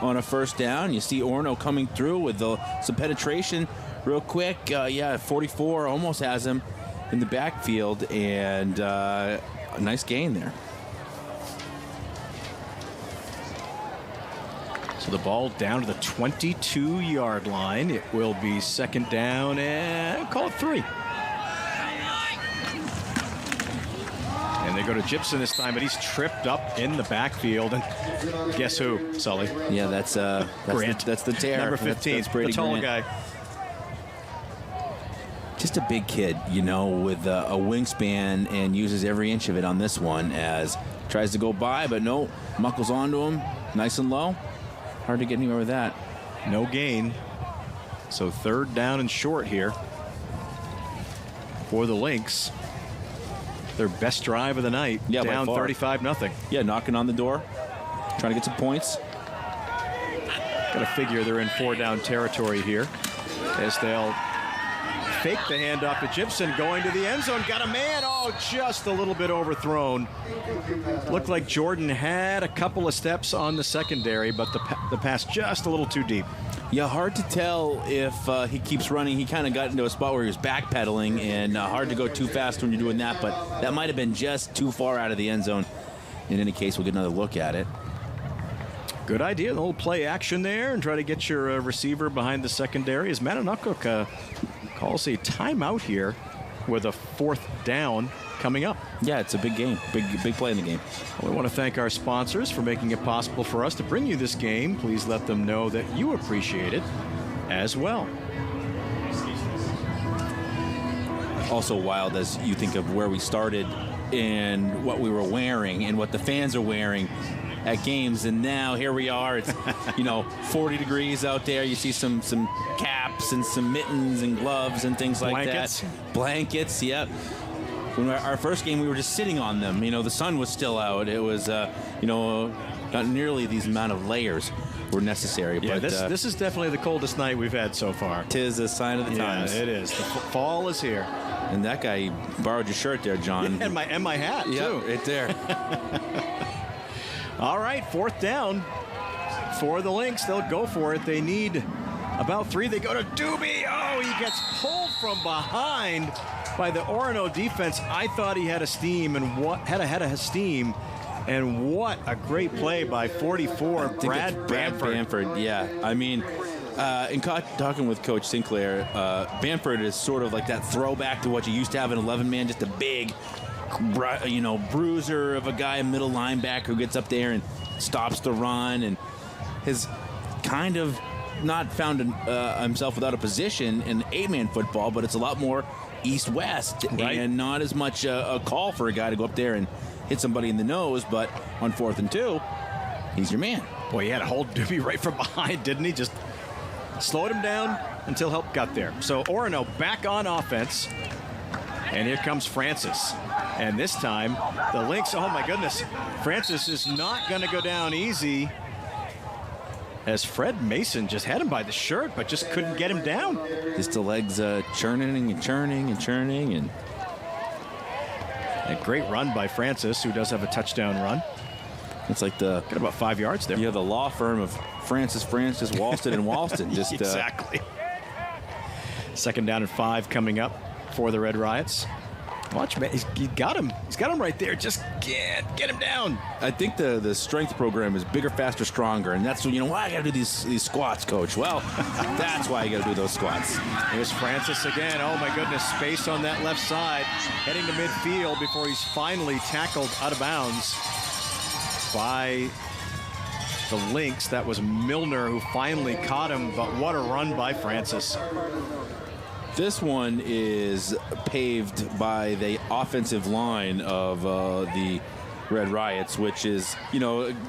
on a 1st down. You see Orono coming through with some penetration real quick. 44 almost has him in the backfield, and a nice gain there. So the ball down to the 22-yard line. It will be 2nd down and call it 3. And they go to Gibson this time, but he's tripped up in the backfield. And guess who, Sully? Yeah, that's Grant. That's the tear. Number 15, that's Brady the tall Grant. guy. Just a big kid, with a wingspan, and uses every inch of it on this one as tries to go by, but no, muckles onto him, nice and low. Hard to get anywhere with that. No gain. So 3rd down and short here. for the Lynx. Their best drive of the night, down 35-0. Yeah, knocking on the door, trying to get some points. Got to figure they're in 4-down territory here as they'll fake the handoff to Gibson, going to the end zone. Got a man. Oh, just a little bit overthrown. Looked like Jordan had a couple of steps on the secondary, but the pass just a little too deep. Yeah, hard to tell if he keeps running. He kind of got into a spot where he was backpedaling, and hard to go too fast when you're doing that, but that might have been just too far out of the end zone. In any case, we'll get another look at it. Good idea, a little play action there, and try to get your receiver behind the secondary as Mattanawcook calls a timeout here with a 4th down coming up. Yeah, it's a big game, big play in the game. Well, we want to thank our sponsors for making it possible for us to bring you this game. Please let them know that you appreciate it as well. Also wild as you think of where we started and what we were wearing and what the fans are wearing at games, and now here we are. It's 40 degrees out there. You see some caps and some mittens and gloves and things like that. Blankets, yep. When our first game, we were just sitting on them. The sun was still out. It was, not nearly these amount of layers were necessary. Yeah, but this is definitely the coldest night we've had so far. 'Tis a sign of the times. Yeah, it is. The fall is here. And that guy borrowed your shirt there, John. Yeah, and my hat, too. Yeah, right there. All right, 4th down for the Lynx. They'll go for it. They need about 3. They go to Doobie. Oh, he gets pulled from behind by the Orono defense. I thought he had a steam and had a steam. And what a great play by 44, Brad Bamford. Yeah, I mean, in talking with Coach Sinclair, Bamford is sort of like that throwback to what you used to have in 11-man, just a big, bruiser of a guy, a middle linebacker who gets up there and stops the run, and has kind of not found himself without a position in 8-man football, but it's a lot more east-west, right? And not as much a call for a guy to go up there and hit somebody in the nose, but on 4th and 2, he's your man. Boy, he had to hold Doobie right from behind, didn't he? Just slowed him down until help got there. So Orono back on offense, and here comes Francis. And this time, the Lynx, oh my goodness, Francis is not going to go down easy, as Fred Mason just had him by the shirt, but just couldn't get him down. Just the legs churning and churning and churning. And a great run by Francis, who does have a touchdown run. It's like got about 5 yards there. Yeah, the law firm of Francis, Walston, and Walston. Just exactly. 2nd down and 5 coming up for the Red Riots. Watch, man. He's got him. He's got him right there. Just get him down. I think the strength program is bigger, faster, stronger, and that's why I got to do these squats, Coach. Well, that's why you got to do those squats. Here's Francis again. Oh my goodness, space on that left side, heading to midfield before he's finally tackled out of bounds by the Lynx. That was Milner who finally caught him, but what a run by Francis. This one is paved by the offensive line of the Red Riots, which is, a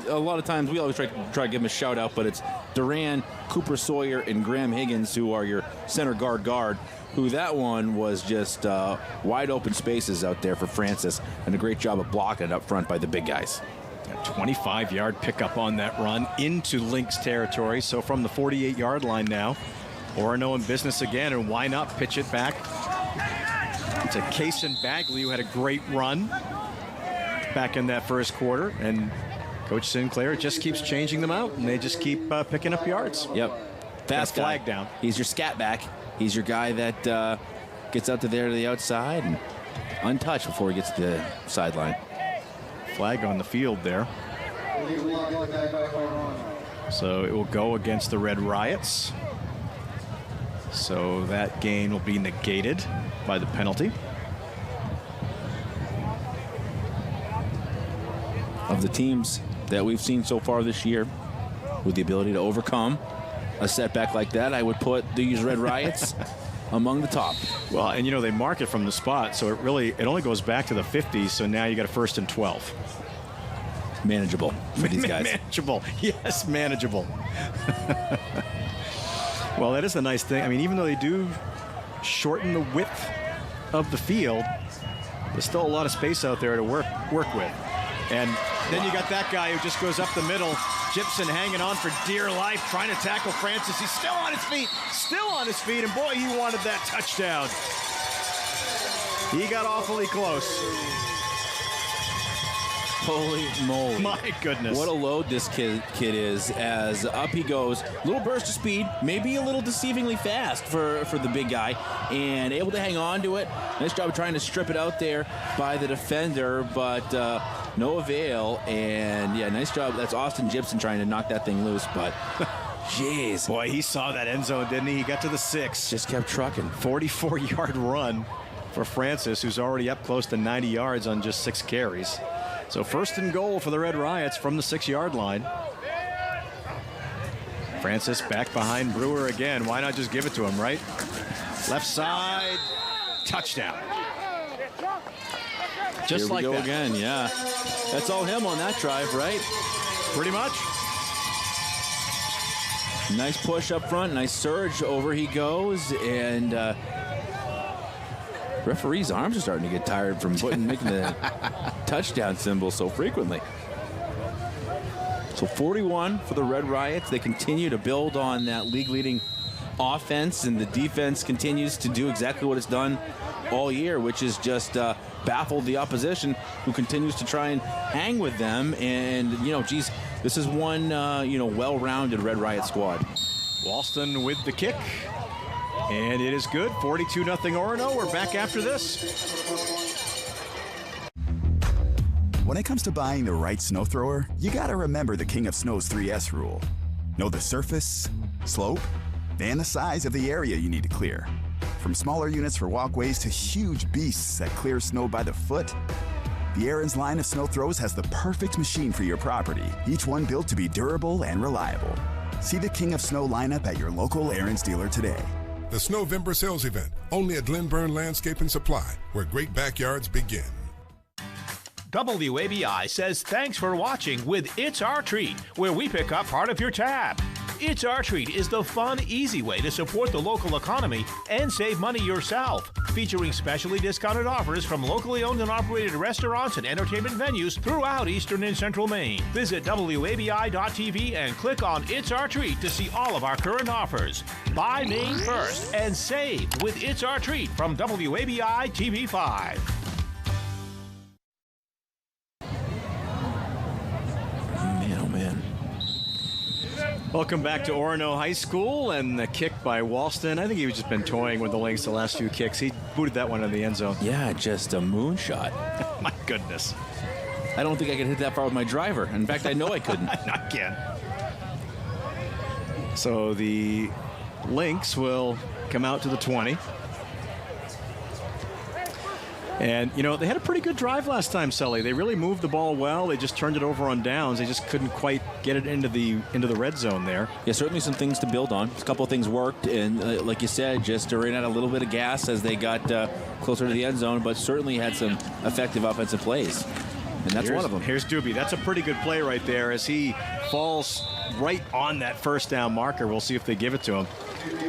lot of times we always try to give them a shout out, but it's Duran, Cooper Sawyer, and Graham Higgins, who are your center guard, who that one was just wide open spaces out there for Francis, and a great job of blocking it up front by the big guys. A 25-yard pickup on that run into Lynx territory. So from the 48-yard line now, Orono in business again, and why not pitch it back to Kaysen Bagley, who had a great run back in that first quarter, and Coach Sinclair just keeps changing them out, and they just keep picking up yards. Yep. Fast flag down. He's your scat back. He's your guy that gets out to the outside and untouched before he gets to the sideline. Flag on the field there. So it will go against the Red Riots. So that gain will be negated by the penalty. Of the teams that we've seen so far this year with the ability to overcome a setback like that, I would put these Red Riots among the top. Well, and they mark it from the spot, so it only goes back to the 50s, so now you got a 1st and 12. Manageable for these guys. Manageable. Yes, manageable. Well, that is the nice thing. I mean, even though they do shorten the width of the field. There's still a lot of space out there to work with. And then you got that guy who just goes up the middle. Gibson hanging on for dear life, trying to tackle Francis. He's still on his feet, and boy, he wanted that touchdown. He got awfully close. Holy moly. My goodness. What a load this kid is, as up he goes. Little burst of speed, maybe a little deceivingly fast for the big guy, and able to hang on to it. Nice job of trying to strip it out there by the defender, but no avail. And yeah, nice job. That's Austin Gibson trying to knock that thing loose, but jeez. Boy, he saw that end zone, didn't he? He got to the 6. Just kept trucking. 44-yard run for Francis, who's already up close to 90 yards on just 6 carries. So first and goal for the Red Riots from the 6-yard line. Francis back behind Brewer again. Why not just give it to him, right? Left side, touchdown. Just like that. Here we go again, yeah. That's all him on that drive, right? Pretty much. Nice push up front, nice surge. Over he goes, and referee's arms are starting to get tired from making the touchdown symbol so frequently. So 41 for the Red Riots. They continue to build on that league-leading offense, and the defense continues to do exactly what it's done all year, which is just baffle the opposition, who continues to try and hang with them. And, geez, this is one, well-rounded Red Riot squad. Walston with the kick. And it is good. 42-0 Orono. We're back after this. When it comes to buying the right snow thrower, you gotta remember the King of Snow's 3S rule. Know the surface, slope, and the size of the area you need to clear. From smaller units for walkways to huge beasts that clear snow by the foot, the Aaron's line of snow throws has the perfect machine for your property, each one built to be durable and reliable. See the King of Snow lineup at your local Aaron's dealer today. The Snowvember sales event, only at Glenburn Landscape and Supply, where great backyards begin. WABI says thanks for watching with It's Our Treat, where we pick up part of your tab. It's Our Treat is the fun, easy way to support the local economy and save money yourself. Featuring specially discounted offers from locally owned and operated restaurants and entertainment venues throughout eastern and central Maine. Visit WABI.tv and click on It's Our Treat to see all of our current offers. Buy Maine first and save with It's Our Treat from WABI TV5. Welcome back to Orono High School, and the kick by Walston. I think he's just been toying with the Lynx the last few kicks. He booted that one in the end zone. Yeah, just a moonshot. My goodness. I don't think I could hit that far with my driver. In fact, I know I couldn't. I can't. So the Lynx will come out to the 20. And, they had a pretty good drive last time, Sully. They really moved the ball well. They just turned it over on downs. They just couldn't quite get it into the red zone there. Yeah, certainly some things to build on. A couple of things worked, and like you said, just ran out a little bit of gas as they got closer to the end zone, but certainly had some effective offensive plays. And that's one of them. Here's Doobie. That's a pretty good play right there as he falls right on that first down marker. We'll see if they give it to him.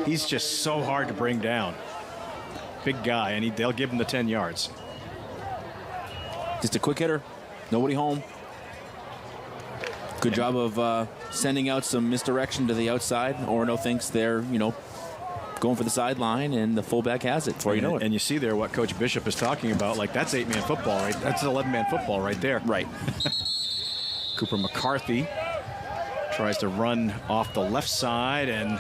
He's just so hard to bring down. Big guy, and they'll give him the 10 yards. Just a quick hitter. Nobody home. Good job of sending out some misdirection to the outside. Orono thinks they're, going for the sideline, and the fullback has it before you know it. And you see there what Coach Bishop is talking about. Like, that's 8-man football, right? That's 11-man football right there. Right. Cooper McCarthy tries to run off the left side, and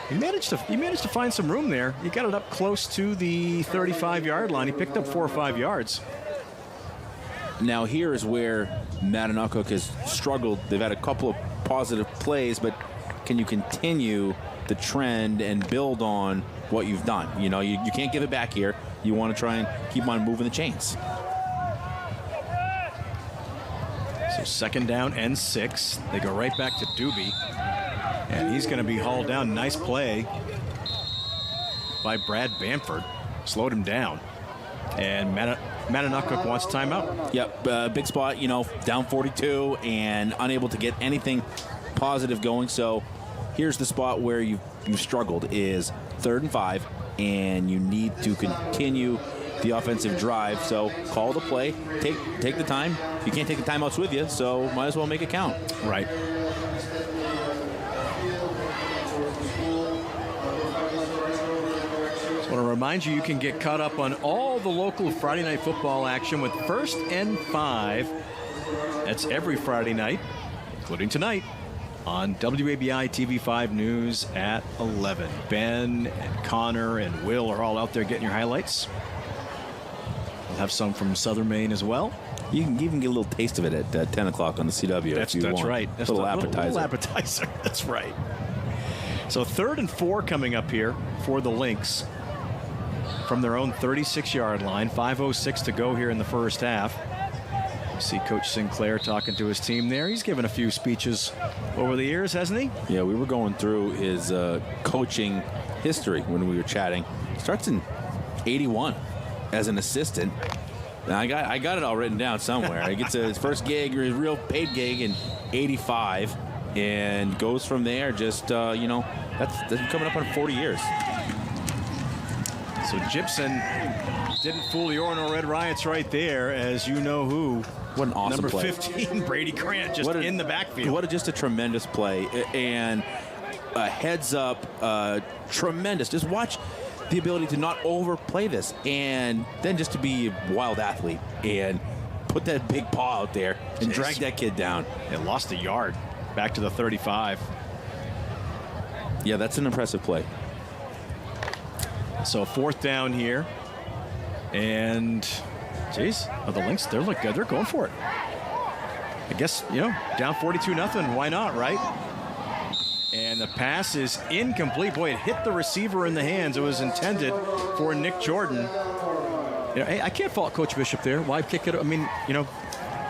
he managed to find some room there. He got it up close to the 35-yard line. He picked up 4 or 5 yards. Now here is where Mattanawcook has struggled. They've had a couple of positive plays, but can you continue the trend and build on what you've done? You can't give it back here. You want to try and keep on moving the chains. So second down and 6. They go right back to Doobie, and he's going to be hauled down. Nice play by Brad Bamford. Slowed him down. And Mattanawcook wants timeout. Yep, big spot, down 42 and unable to get anything positive going. So here's the spot where you've struggled is 3rd and 5. and you need to continue the offensive drive. So call the play, take the time. You can't take the timeouts with you, so might as well make it count. Right. I want to remind you can get caught up on all the local Friday night football action with First and 5. That's every Friday night, including tonight, on WABI TV5 News at 11. Ben and Connor and Will are all out there getting your highlights. We'll have some from Southern Maine as well. You can even get a little taste of it at 10 o'clock on the CW. That's want. right. That's a little appetizer. Little appetizer. That's right. So 3rd and 4 coming up here for the Lynx from their own 36-yard line. 5:06 to go here in the first half. You see Coach Sinclair talking to his team there. He's given a few speeches over the years, hasn't he? Yeah, we were going through his coaching history when we were chatting. Starts in 81 as an assistant. Now, I got it all written down somewhere. He gets his first gig, or his real paid gig, in 85, and goes from there. Just that's coming up on 40 years. So Gibson didn't fool the Orono Red Riots right there, as you know who. What an awesome Number play. 15, Brady Grant, just in the backfield. Just a tremendous play, and a heads up, tremendous. Just watch the ability to not overplay this, and then just to be a wild athlete and put that big paw out there and drag that kid down. It lost a yard back to the 35. Yeah, that's an impressive play. So 4th down here, and geez, the Lynx, they look good. They're going for it. I guess, down 42-0. Why not, right? And the pass is incomplete. Boy, it hit the receiver in the hands. It was intended for Nick Jordan. Hey, I can't fault Coach Bishop there. Why kick it? I mean,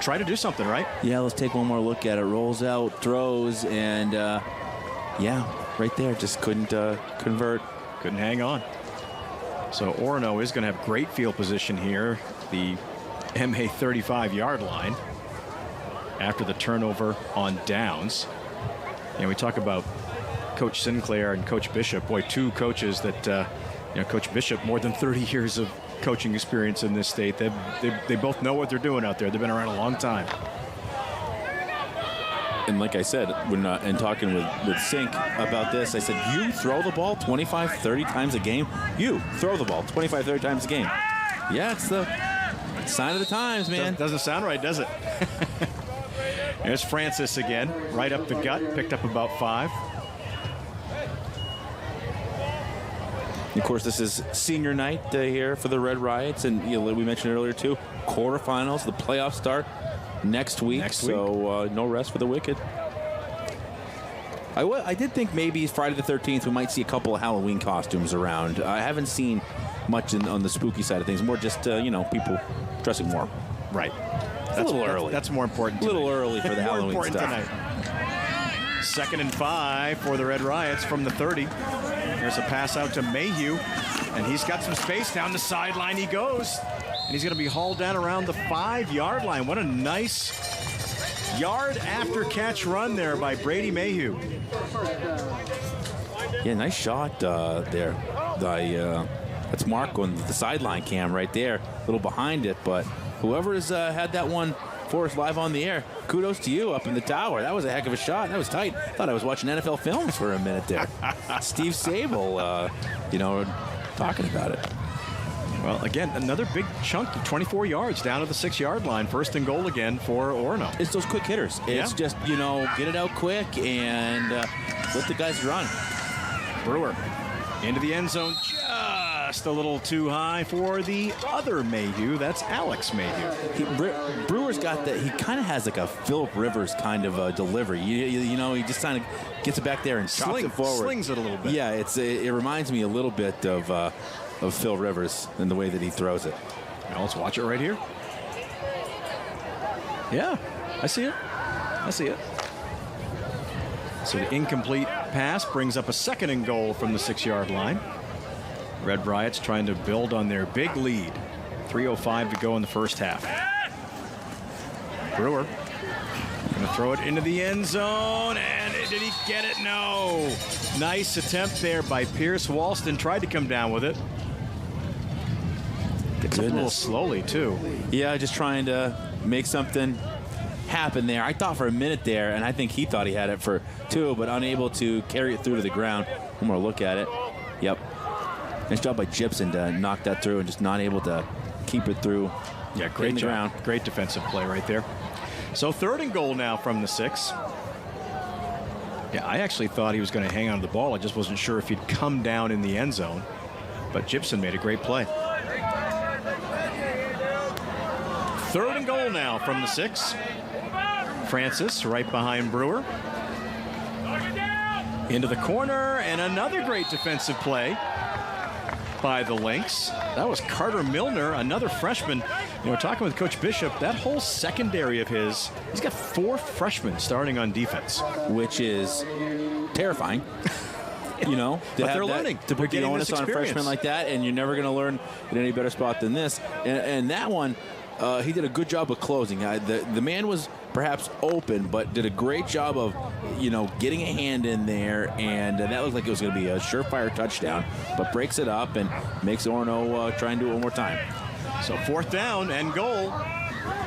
try to do something, right? Yeah, let's take one more look at it. Rolls out, throws, and right there, just couldn't convert. Couldn't hang on. So Orono is going to have great field position here, the MA 35-yard line, after the turnover on downs. And we talk about Coach Sinclair and Coach Bishop. Boy, two coaches that, Coach Bishop, more than 30 years of coaching experience in this state. They both know what they're doing out there. They've been around a long time. And like I said, when and talking with Sink about this, I said, you throw the ball 25, 30 times a game? You throw the ball 25, 30 times a game. Yeah, it's the sign of the times, man. Doesn't sound right, does it? There's Francis again, right up the gut, picked up about 5. Of course, this is senior night here for the Red Riots, and we mentioned earlier too, quarterfinals, the playoffs start next week. So no rest for the wicked. I did think maybe Friday the 13th we might see a couple of Halloween costumes around. I haven't seen much on the spooky side of things. More just people dressing warm. Right. That's a little early. That's more important. A little early for the Halloween stuff. Tonight. 2nd and 5 for the Red Riots from the 30. There's a pass out to Mayhew, and he's got some space. Down the sideline he goes, and he's going to be hauled down around the 5-yard line. What a nice yard after catch run there by Brady Mayhew. Yeah, nice shot there. That's Mark on the sideline cam right there, a little behind it, but whoever has had that one for us live on the air, kudos to you up in the tower. That was a heck of a shot. That was tight. Thought I was watching NFL films for a minute there. Steve Sable, talking about it. Well, again, another big chunk of 24 yards down to the 6-yard line. 1st and goal again for Orono. It's those quick hitters. It's just, get it out quick and let the guys run. Brewer into the end zone, just a little too high for the other Mayhew. That's Alex Mayhew. Brewer's got that. He kind of has like a Philip Rivers kind of delivery. He just kind of gets it back there and chops it forward. Slings it a little bit. Yeah, it reminds me a little bit of Phil Rivers in the way that he throws it. Now let's watch it right here. Yeah, I see it. So the incomplete pass brings up a 2nd and goal from the 6-yard line. Red Riots trying to build on their big lead. 3:05 to go in the first half. Brewer Gonna throw it into the end zone, and did he get it? No. Nice attempt there by Pierce. Walston tried to come down with it. Gets up a little slowly, too. Yeah, just trying to make something happen there. I thought for a minute there, and I think he thought he had it for 2, but unable to carry it through to the ground. One more look at it. Yep. Nice job by Gibson to knock that through and just not able to keep it through. Yeah, great job. Great defensive play right there. So 3rd and goal now from the 6. Yeah, I actually thought he was going to hang on to the ball. I just wasn't sure if he'd come down in the end zone. But Gibson made a great play. 3rd and goal now from the 6. Francis right behind Brewer. Into the corner, and another great defensive play by the Lynx. That was Carter Milner, another freshman. You know, talking with Coach Bishop, that whole secondary of his, he's got 4 freshmen starting on defense. Which is terrifying. You know, but they're learning. To put the onus on a freshman like that, and you're never going to learn in any better spot than this. And that one, he did a good job of closing. The man was perhaps open, but did a great job of, you know, getting a hand in there, and that looked like it was going to be a surefire touchdown, but breaks it up and makes Orono try and do it one more time. So 4th down and goal.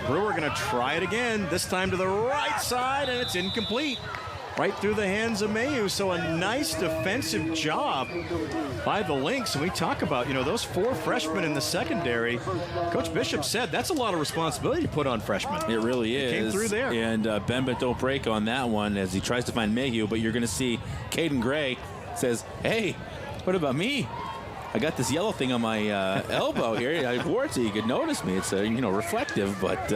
Brewer going to try it again, this time to the right side, and it's incomplete. Right through the hands of Mayu. So a nice defensive job by the Lynx. And we talk about, you know, those 4 freshmen in the secondary. Coach Bishop said that's a lot of responsibility to put on freshmen. It really is. It came through there. And Bembit don't break on that one as he tries to find Mayhew. But you're going to see Caden Gray says, hey, what about me? I got this yellow thing on my elbow here. I wore it so you could notice me. It's, you know, reflective. But,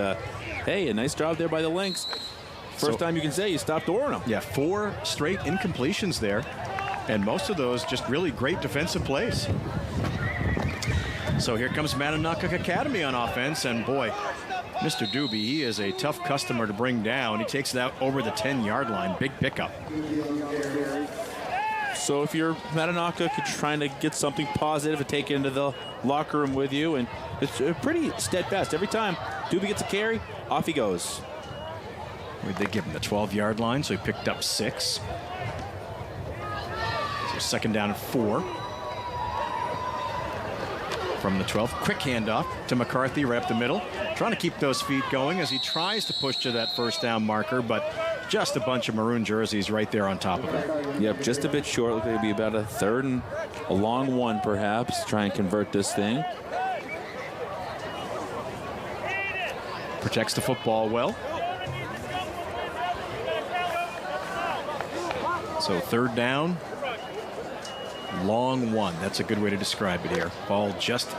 hey, a nice job there by the Lynx. First time you can say you stopped Orono. Yeah, 4 straight incompletions there, and most of those just really great defensive plays. So here comes Mattanawcook Academy on offense, and boy, Mr. Doobie, he is a tough customer to bring down. He takes it out over the 10-yard line. Big pickup. So if you're Mattanawcook, you're trying to get something positive to take into the locker room with you, and it's pretty steadfast. Every time Doobie gets a carry, off he goes. They give him the 12-yard line, so he picked up 6. So 2nd down and 4. From the 12, quick handoff to McCarthy right up the middle. Trying to keep those feet going as he tries to push to that 1st down marker, but just a bunch of maroon jerseys right there on top of it. Yep, just a bit short. Looks like it'll be about a 3rd and a long one, perhaps. Try and convert this thing. Protects the football well. So 3rd down, long one. That's a good way to describe it here. Ball just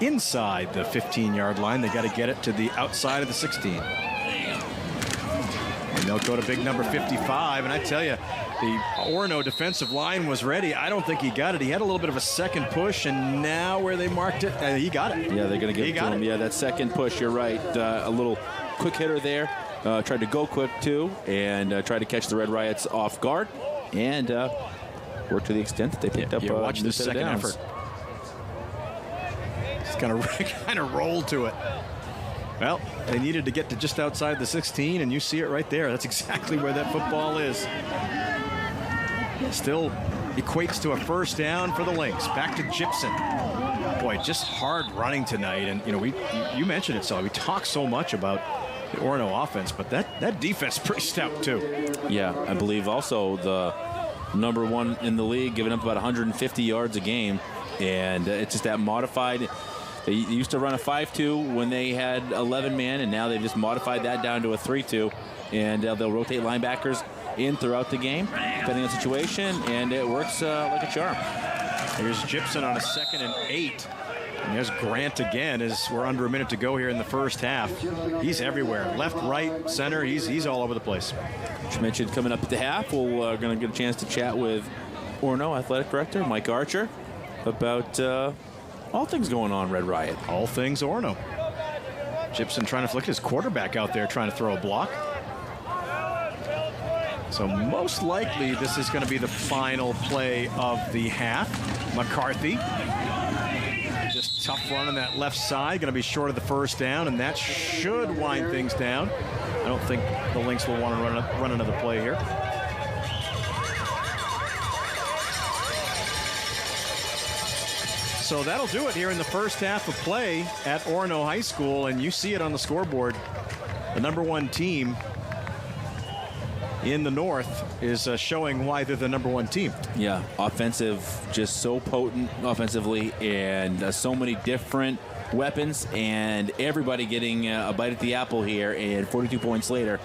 inside the 15-yard line. They got to get it to the outside of the 16. And they'll go to big number 55. And I tell you, the Orono defensive line was ready. I don't think he got it. He had a little bit of a second push, and now where they marked it, he got it. Yeah, they're going to get it to him. Yeah, that second push, you're right. A little quick hitter there. Tried to go quick, too, and tried to catch the Red Riots off guard. And worked to the extent that they picked up. Watch the second effort. Just kind of rolled to it. Well, they needed to get to just outside the 16, and you see it right there. That's exactly where that football is. Still equates to a 1st down for the Lynx. Back to Gibson. Boy, just hard running tonight. And, you know, you mentioned it, Sully. We talk so much about the Orono offense, but that defense is pretty stout, too. Yeah, I believe also the number 1 in the league, giving up about 150 yards a game. And it's just that modified. They used to run a 5-2 when they had 11 man, and now they've just modified that down to a 3-2. And they'll rotate linebackers in throughout the game, depending on the situation, and it works like a charm. Here's Gibson on a 2nd and 8. And there's Grant again as we're under a minute to go here in the 1st half. He's everywhere. Left, right, center. He's all over the place. Which mentioned coming up at the half, we're going to get a chance to chat with Orono Athletic Director Mike Archer about all things going on Red Riot. All things Orono. Gibson trying to flick his quarterback out there trying to throw a block. So most likely this is going to be the final play of the half. McCarthy. Just tough run on that left side. Going to be short of the 1st down, and that should wind things down. I don't think the Lynx will want to run another play here. So that'll do it here in the first half of play at Orono High School, and you see it on the scoreboard. The number 1 team in the North is showing why they're the number 1 team. Yeah, offensive, just so potent offensively, and so many different weapons, and everybody getting a bite at the apple here. And 42 points later,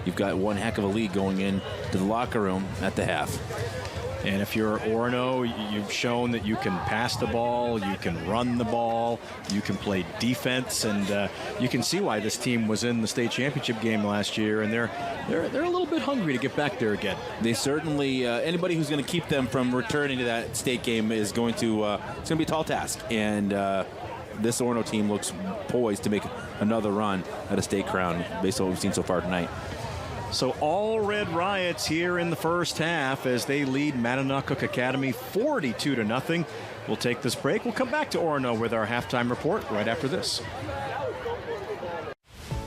you've got one heck of a lead going in to the locker room at the half. And if you're Orono, you've shown that you can pass the ball, you can run the ball, you can play defense, and you can see why this team was in the state championship game last year, and they're a little bit hungry to get back there again. They certainly, anybody who's going to keep them from returning to that state game is going to, it's going to be a tall task. And this Orono team looks poised to make another run at a state crown based on what we've seen so far tonight. So all Red Riots here in the first half as they lead Mattanawcook Academy 42-0. We'll take this break. We'll come back to Orono with our halftime report right after this.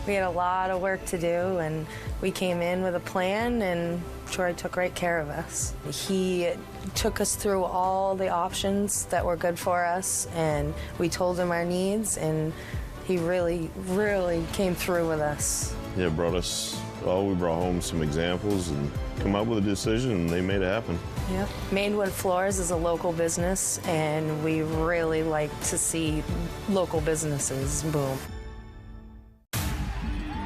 We had a lot of work to do, and we came in with a plan, and Troy took great care of us. He took us through all the options that were good for us, and we told him our needs, and he really, really came through with us. Yeah, we brought home some examples and come up with a decision, and they made it happen. Yep. Mainwood Floors is a local business, and we really like to see local businesses boom.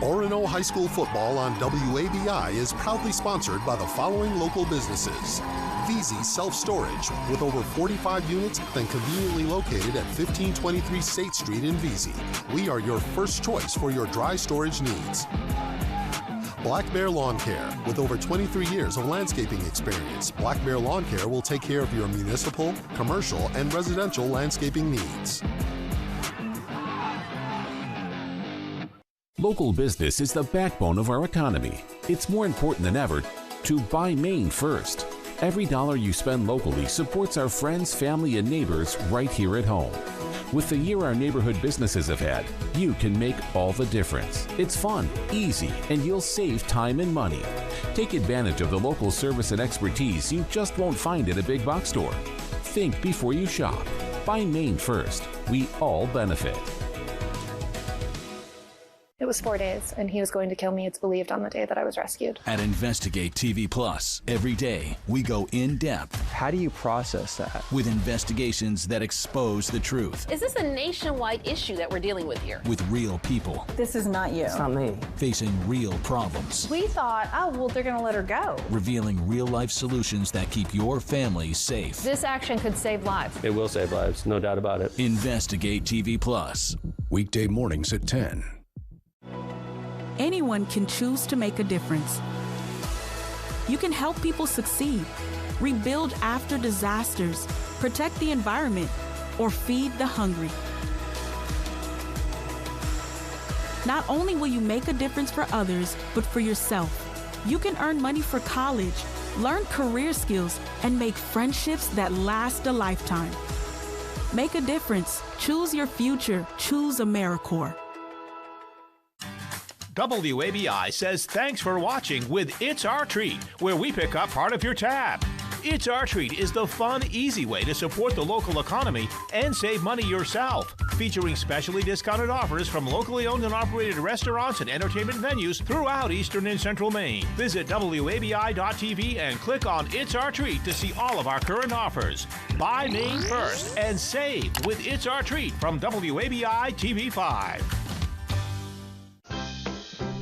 Orono High School football on WABI is proudly sponsored by the following local businesses. VZ Self-Storage, with over 45 units and conveniently located at 1523 State Street in VZ. We are your first choice for your dry storage needs. Black Bear Lawn Care, with over 23 years of landscaping experience, Black Bear Lawn Care will take care of your municipal, commercial, and residential landscaping needs. Local business is the backbone of our economy. It's more important than ever to buy Maine first. Every dollar you spend locally supports our friends, family, and neighbors right here at home. With the year our neighborhood businesses have had, you can make all the difference. It's fun, easy, and you'll save time and money. Take advantage of the local service and expertise you just won't find at a big box store. Think before you shop. Buy Maine first. We all benefit. It was 4 days, and he was going to kill me, it's believed, on the day that I was rescued. At Investigate TV Plus, every day we go in depth. How do you process that? With investigations that expose the truth. Is this a nationwide issue that we're dealing with here? With real people. This is not you. It's not me. Facing real problems. We thought, oh, well, they're going to let her go. Revealing real-life solutions that keep your family safe. This action could save lives. It will save lives, no doubt about it. Investigate TV Plus. Weekday mornings at 10. Anyone can choose to make a difference. You can help people succeed, rebuild after disasters, protect the environment, or feed the hungry. Not only will you make a difference for others, but for yourself. You can earn money for college, learn career skills, and make friendships that last a lifetime. Make a difference. Choose your future. Choose AmeriCorps. WABI says thanks for watching with It's Our Treat, where we pick up part of your tab. It's Our Treat is the fun, easy way to support the local economy and save money yourself. Featuring specially discounted offers from locally owned and operated restaurants and entertainment venues throughout eastern and central Maine. Visit WABI.tv and click on It's Our Treat to see all of our current offers. Buy Maine first and save with It's Our Treat from WABI TV5.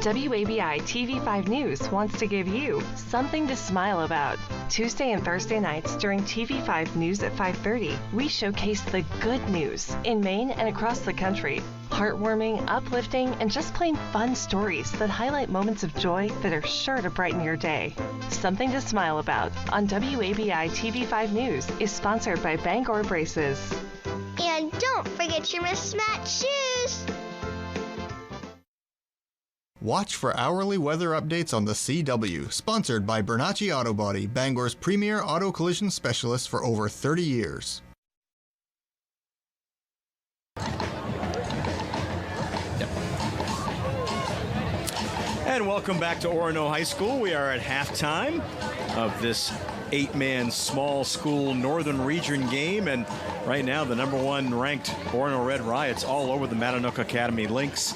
WABI TV5 News wants to give you something to smile about. Tuesday and Thursday nights during TV5 News at 5:30, we showcase the good news in Maine and across the country. Heartwarming, uplifting, and just plain fun stories that highlight moments of joy that are sure to brighten your day. Something to Smile About on WABI TV5 News is sponsored by Bangor Braces. And don't forget your mismatched shoes. Watch for hourly weather updates on the CW, sponsored by Bernacchi Auto Body, Bangor's premier auto collision specialist for over 30 years. And welcome back to Orono High School. We are at halftime of this 8-man small school Northern Region game. And right now, the number 1 ranked Orono Red Riots all over the Mattanawcook Academy Lynx.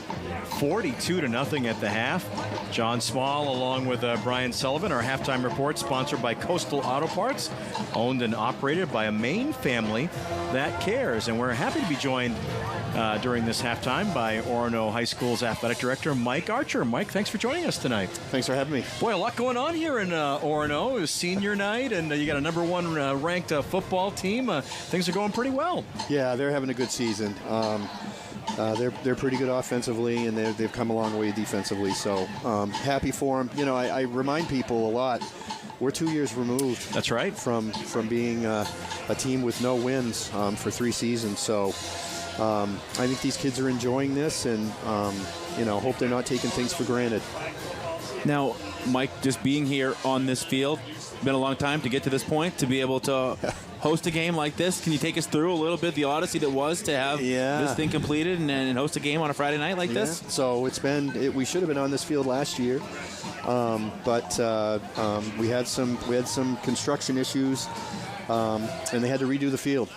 42-0 at the half. John Small along with Brian Sullivan. Our halftime report sponsored by Coastal Auto Parts, owned and operated by a Maine family that cares. And we're happy to be joined during this halftime by Orono High School's athletic director, Mike Archer. Mike, thanks for joining us tonight. Thanks for having me. Boy, a lot going on here in Orono. It was senior night, and you got a number 1 ranked football team. Things are going pretty well. Yeah, they're having a good season. They're pretty good offensively, and they've come a long way defensively. So happy for them. You know, I remind people a lot. We're 2 years removed. That's right. From being a team with no wins for 3 seasons. So I think these kids are enjoying this, and hope they're not taking things for granted. Now, Mike, just being here on this field, been a long time to get to this point, to be able to host a game like this. Can you take us through a little bit the odyssey that was to have this thing completed and host a game on a Friday night like this? So we should have been on this field last year, but we had some construction issues, and they had to redo the field.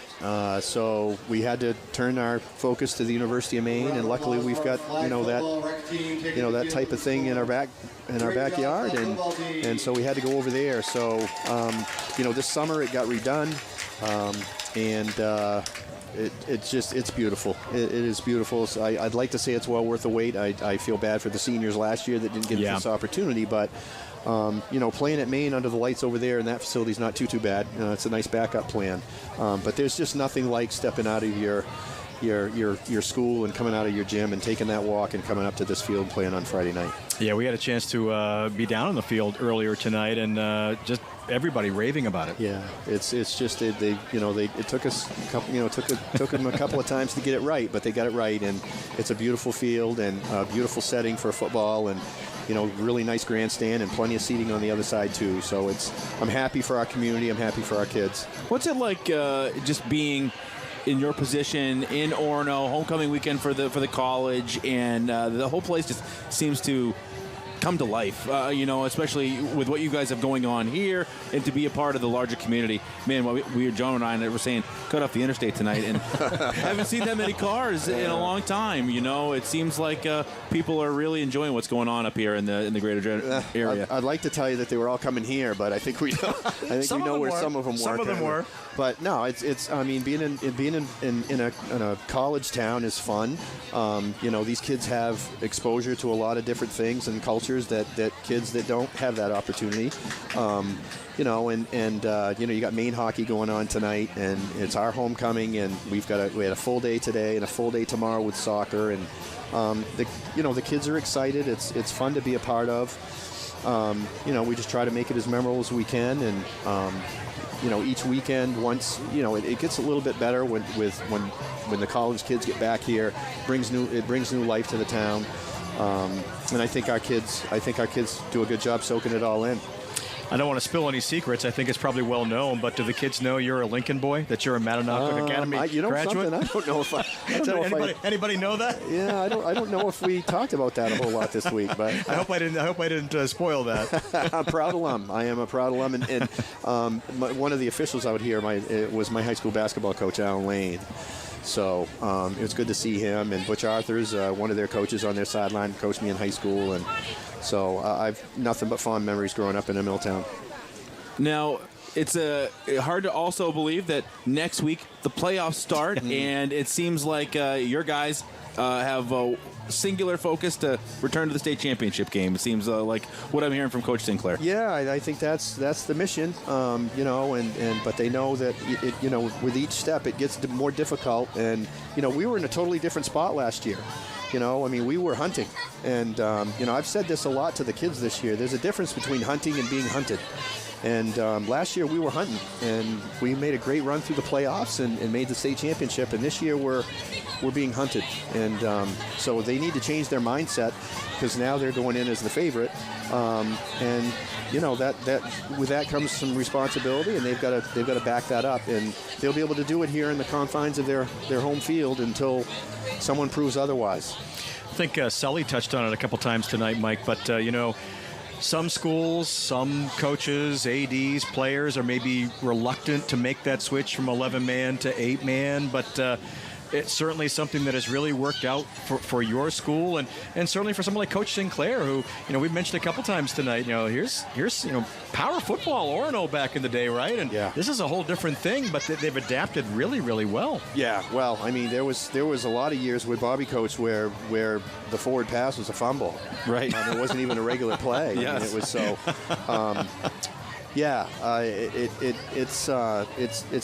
So we had to turn our focus to the University of Maine, and luckily we've got that type of thing in our backyard, and so we had to go over there. So this summer it got redone, and it's beautiful. It is beautiful. So I'd like to say it's well worth the wait. I feel bad for the seniors last year that didn't get this opportunity, but playing at Maine under the lights over there in that facility is not too bad. It's a nice backup plan. But there's just nothing like stepping out of your school and coming out of your gym and taking that walk and coming up to this field and playing on Friday night. Yeah, we had a chance to be down on the field earlier tonight, and just everybody raving about it. Yeah, it's just it took us took them a couple of times to get it right, but they got it right, and it's a beautiful field and a beautiful setting for football, and really nice grandstand and plenty of seating on the other side too. So I'm happy for our community. I'm happy for our kids. What's it like just being in your position in Orono, homecoming weekend for the college, and the whole place just seems to come to life, especially with what you guys have going on here, and to be a part of the larger community. Man, John and I were saying, cut off the interstate tonight, and haven't seen that many cars in a long time. It seems like people are really enjoying what's going on up here in the greater area. I'd like to tell you that they were all coming here, but I think we know. Some of them were. But no, it's. I mean, being in a college town is fun. These kids have exposure to a lot of different things and cultures that kids that don't have that opportunity. You got Maine hockey going on tonight, and it's our homecoming, and we had a full day today and a full day tomorrow with soccer, and the kids are excited. It's fun to be a part of. We just try to make it as memorable as we can, and each weekend, once it gets a little bit better when the college kids get back here, it brings new life to the town, and I think our kids do a good job soaking it all in. I don't want to spill any secrets. I think it's probably well known, but do the kids know you're a Lincoln boy, that you're a Mattanawcook Academy graduate? I don't know if anybody know that? Yeah, I don't know if we talked about that a whole lot this week, but I hope I didn't spoil that. I'm a proud alum. I am a proud alum, and one of the officials out here was my high school basketball coach, Alan Lane. So it was good to see him, and Butch Arthur's one of their coaches on their sideline, coached me in high school, and so I've nothing but fond memories growing up in a Milltown. Now, it's hard to also believe that next week the playoffs start, and it seems like your guys have a singular focus to return to the state championship game. It seems like what I'm hearing from Coach Sinclair. Yeah, I think that's the mission, but they know that with each step it gets more difficult, and we were in a totally different spot last year. We were hunting, and I've said this a lot to the kids this year. There's a difference between hunting and being hunted. And last year we were hunting, and we made a great run through the playoffs and made the state championship. And this year we're being hunted, and so they need to change their mindset, because now they're going in as the favorite. And that with that comes some responsibility, and they've got to back that up, and they'll be able to do it here in the confines of their home field until someone proves otherwise. I think Sully touched on it a couple times tonight, Mike, but, some schools, some coaches, ADs, players are maybe reluctant to make that switch from 11-man to 8-man, but it's certainly something that has really worked out for your school and certainly for someone like Coach Sinclair, who, we've mentioned a couple times tonight, here's power football, Orono back in the day, right? And this is a whole different thing, but they've adapted really, really well. Yeah, well, I mean, there was a lot of years with Bobby Coach where the forward pass was a fumble. Right. It wasn't even a regular play. Yes. I mean, it was so... it's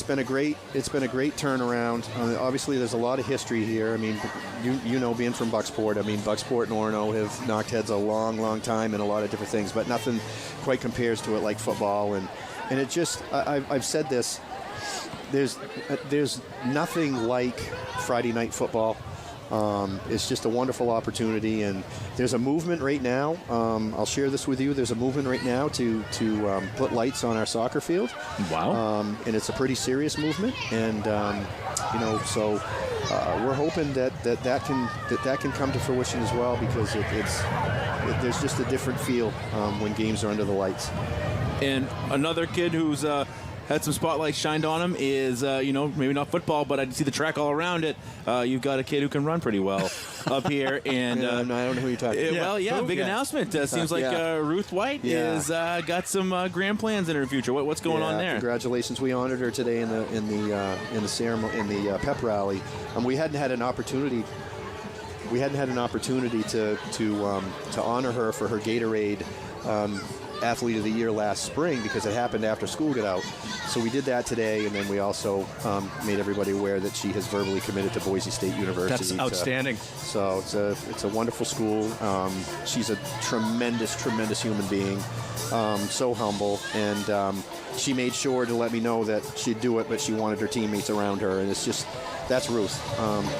been a great turnaround. Obviously, there's a lot of history here. I mean, being from Bucksport, Bucksport and Orono have knocked heads a long, long time in a lot of different things, but nothing quite compares to it like football. And it just, I've said this. There's nothing like Friday night football. It's just a wonderful opportunity, and there's a movement right now. I'll share this with you. There's a movement right now to put lights on our soccer field. Wow! And it's a pretty serious movement, and so we're hoping that can come to fruition as well, because there's just a different feel when games are under the lights. And another kid who's had some spotlights shined on him is, maybe not football, but I see the track all around it. You've got a kid who can run pretty well up here. And I don't know who you're talking about. Big announcement. Seems like Ruth White is got some grand plans in her future. What's going on there? Congratulations. We honored her today in the ceremony, in the pep rally. We hadn't had an opportunity. To honor her for her Gatorade Athlete of the Year last spring, because it happened after school got out. So we did that today, and then we also made everybody aware that she has verbally committed to Boise State University. That's outstanding. So it's a wonderful school. She's a tremendous, tremendous human being. So humble, and she made sure to let me know that she'd do it, but she wanted her teammates around her, and that's Ruth.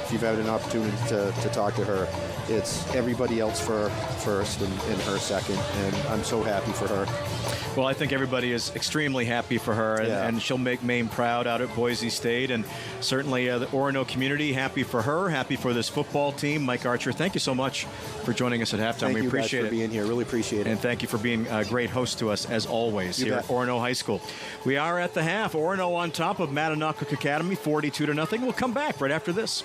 If you've had an opportunity to talk to her, it's everybody else for first and her second, and I'm so happy for her. Well, I think everybody is extremely happy for her, and she'll make Maine proud out at Boise State, and certainly the Orono community happy for her, happy for this football team. Mike Archer, thank you so much for joining us at halftime. We appreciate it. Thank you guys for being here. Really appreciate it. And thank you for being a great host to us, as always, here at Orono High School. We are at the half. Orono on top of Mattanawcook Academy, 42-0. We'll come back right after this.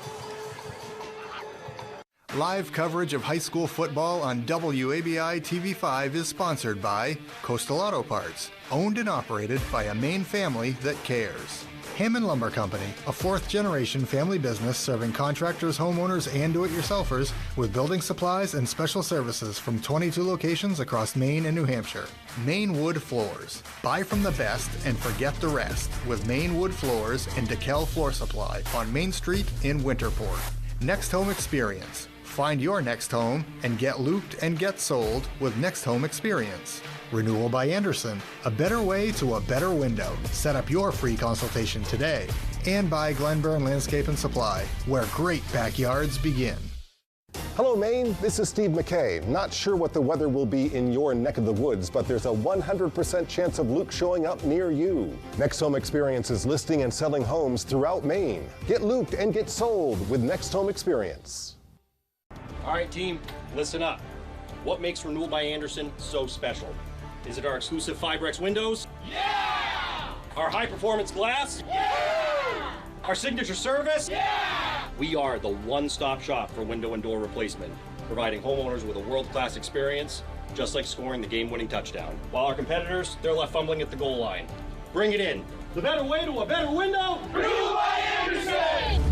Live coverage of high school football on WABI TV5 is sponsored by Coastal Auto Parts, owned and operated by a Maine family that cares. Hammond Lumber Company, a fourth-generation family business serving contractors, homeowners, and do-it-yourselfers with building supplies and special services from 22 locations across Maine and New Hampshire. Maine Wood Floors. Buy from the best and forget the rest with Maine Wood Floors and DeKalb Floor Supply on Main Street in Winterport. Next Home Experience. Find your next home and get looped and get sold with Next Home Experience. Renewal by Anderson, a better way to a better window. Set up your free consultation today. And by Glenburn Landscape and Supply, where great backyards begin. Hello, Maine. This is Steve McKay. Not sure what the weather will be in your neck of the woods, but there's a 100% chance of Luke showing up near you. Next Home Experience is listing and selling homes throughout Maine. Get looped and get sold with Next Home Experience. All right, team, listen up. What makes Renewal by Anderson so special? Is it our exclusive Fibrex windows? Yeah! Our high-performance glass? Yeah! Our signature service? Yeah! We are the one-stop shop for window and door replacement, providing homeowners with a world-class experience, just like scoring the game-winning touchdown. While our competitors, they're left fumbling at the goal line. Bring it in. The better way to a better window? Renewal by Anderson!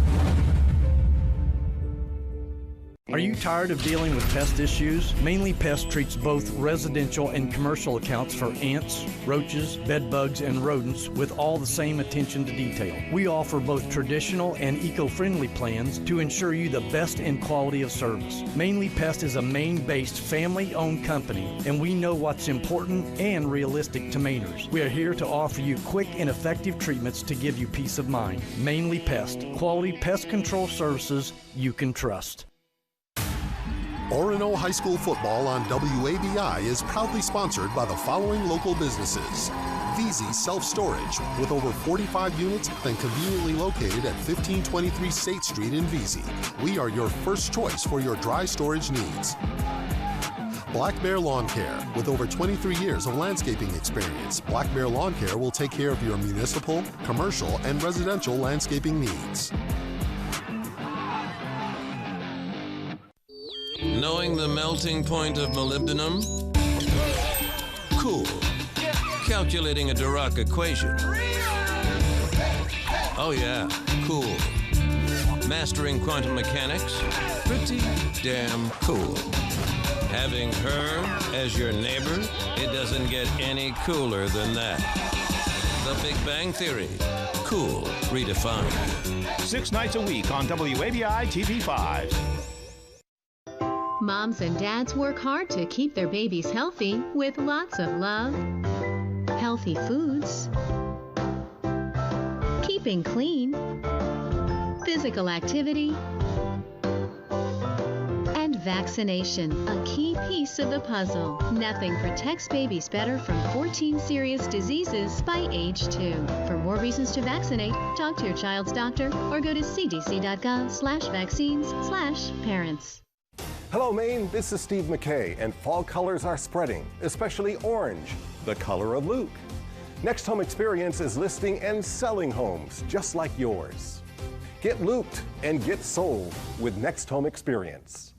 Are you tired of dealing with pest issues? Mainly Pest treats both residential and commercial accounts for ants, roaches, bed bugs, and rodents with all the same attention to detail. We offer both traditional and eco-friendly plans to ensure you the best in quality of service. Mainly Pest is a Maine-based family-owned company, and we know what's important and realistic to Mainers. We are here to offer you quick and effective treatments to give you peace of mind. Mainly Pest, quality pest control services you can trust. Orono High School football on WABI is proudly sponsored by the following local businesses: VZ Self-Storage, with over 45 units and conveniently located at 1523 State Street in VZ. We are your first choice for your dry storage needs. Black Bear Lawn Care. With over 23 years of landscaping experience, Black Bear Lawn Care will take care of your municipal, commercial, and residential landscaping needs. Knowing the melting point of molybdenum? Cool. Calculating a Dirac equation? Oh yeah, cool. Mastering quantum mechanics? Pretty damn cool. Having her as your neighbor? It doesn't get any cooler than that. The Big Bang Theory. Cool redefined. 6 nights a week on WABI TV5. Moms and dads work hard to keep their babies healthy with lots of love, healthy foods, keeping clean, physical activity, and vaccination, a key piece of the puzzle. Nothing protects babies better from 14 serious diseases by age 2. For more reasons to vaccinate, talk to your child's doctor or go to cdc.gov/vaccines/parents. Hello, Maine. This is Steve McKay, and fall colors are spreading, especially orange, the color of Luke. Next Home Experience is listing and selling homes just like yours. Get looped and get sold with Next Home Experience.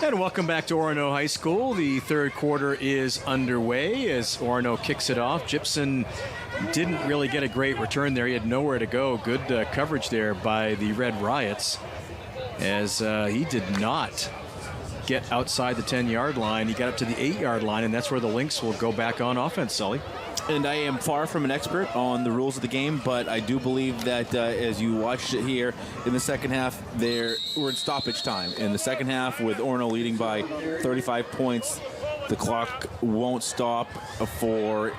And welcome back to Orono High School. The third quarter is underway as Orono kicks it off. Gypsum didn't really get a great return there. He had nowhere to go. Good coverage there by the Red Riots as he did not get outside the 10-yard line. He got up to the 8-yard line, and that's where the Lynx will go back on offense, Sully. And I am far from an expert on the rules of the game, but I do believe that as you watch it here in the second half, we're in stoppage time. In the second half, with Orono leading by 35 points, the clock won't stop for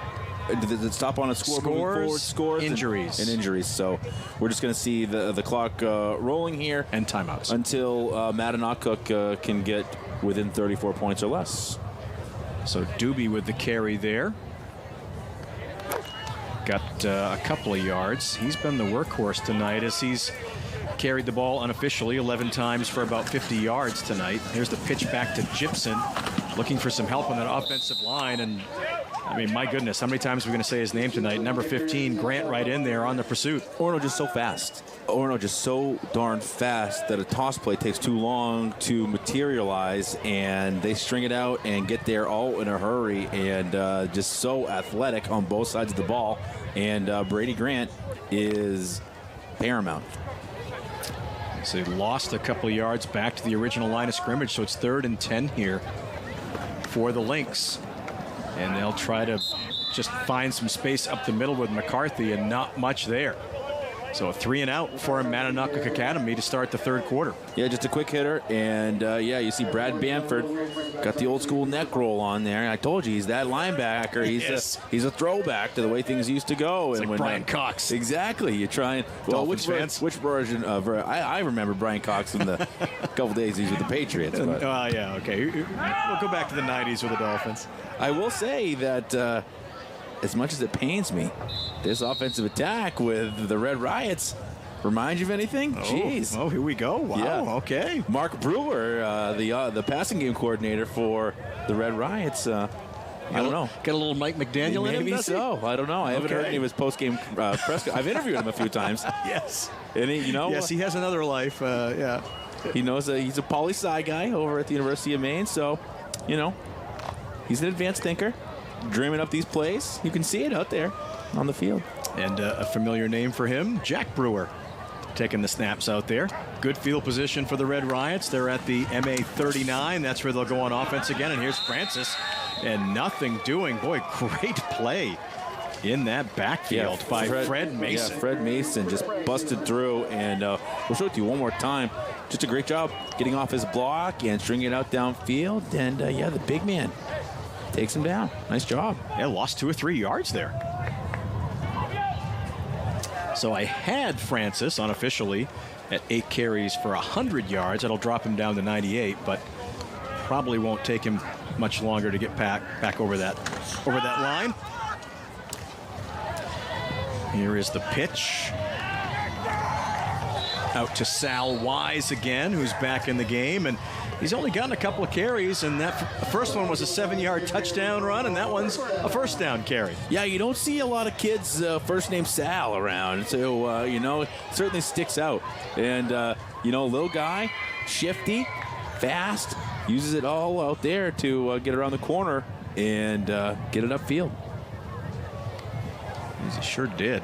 stop on a scores, injuries. and injuries. So we're just going to see the clock rolling here. And timeouts. Until Mattanawcook can get within 34 points or less. So Doobie with the carry there. Got a couple of yards. He's been the workhorse tonight as he's carried the ball unofficially 11 times for about 50 yards tonight. Here's the pitch back to Gypsum, looking for some help on that offensive line. And I mean, my goodness, how many times are we going to say his name tonight? Number 15, Grant, right in there on the pursuit. Orono just so fast. Orono just so darn fast that a toss play takes too long to materialize, and they string it out and get there all in a hurry, and just so athletic on both sides of the ball. And Brady Grant is paramount. So he lost a couple of yards back to the original line of scrimmage, so it's 3rd and 10 here for the Lynx. And they'll try to just find some space up the middle with McCarthy, and not much there. So a 3 and out for Mattanawcook Academy to start the third quarter. Yeah, just a quick hitter. And, yeah, you see Brad Bamford got the old school neck roll on there. I told you, he's that linebacker. He's a throwback to the way things used to go. It's and like Brian Cox. Exactly. You're trying. Well, which version of I remember Brian Cox in the couple days he's with the Patriots. Yeah, okay. We'll go back to the 90s with the Dolphins. I will say that as much as it pains me, this offensive attack with the Red Riots remind you of anything? Jeez. Oh, here we go. Wow. Yeah. Okay. Mark Brewer, the passing game coordinator for the Red Riots. I don't know. Got a little Mike McDaniel in him? Maybe so. I don't know. I haven't heard any of his post-game press. I've interviewed him a few times. Yes. And yes, he has another life. Yeah. He knows he's a poli-sci guy over at the University of Maine. So, he's an advanced thinker, dreaming up these plays. You can see it out there on the field. And a familiar name for him, Jack Brewer, taking the snaps out there. Good field position for the Red Riots. They're at the MA 39. That's where they'll go on offense again. And here's Francis, and nothing doing. Boy, great play in that backfield by Fred Mason. Yeah, Fred Mason just busted through, and we'll show it to you one more time. Just a great job getting off his block and stringing it out downfield. And, the big man takes him down. Nice job. Yeah, lost 2 or 3 yards there. So I had Francis unofficially at 8 carries for 100 yards. That'll drop him down to 98, but probably won't take him much longer to get back over that line. Here is the pitch. Out to Sal Wise again, who's back in the game, and he's only gotten a couple of carries, and that first one was a 7-yard touchdown run, and that one's a first down carry. Yeah, you don't see a lot of kids first name Sal around, so it certainly sticks out. And little guy, shifty, fast, uses it all out there to get around the corner and get it upfield. He sure did.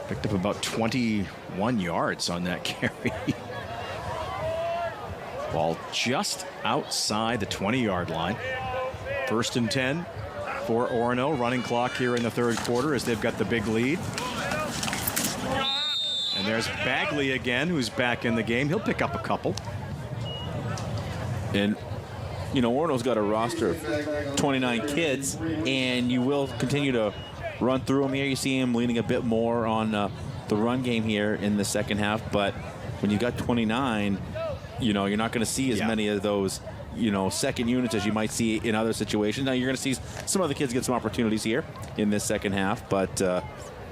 Picked up about 21 yards on that carry. Ball just outside the 20-yard line. 1st and 10 for Orono. Running clock here in the third quarter as they've got the big lead. And there's Bagley again, who's back in the game. He'll pick up a couple. And Orono's got a roster of 29 kids, and you will continue to run through them here. You see him leaning a bit more on the run game here in the second half, but when you got 29, you're not going to see as many of those, second units as you might see in other situations. Now you're going to see some other kids get some opportunities here in this second half, but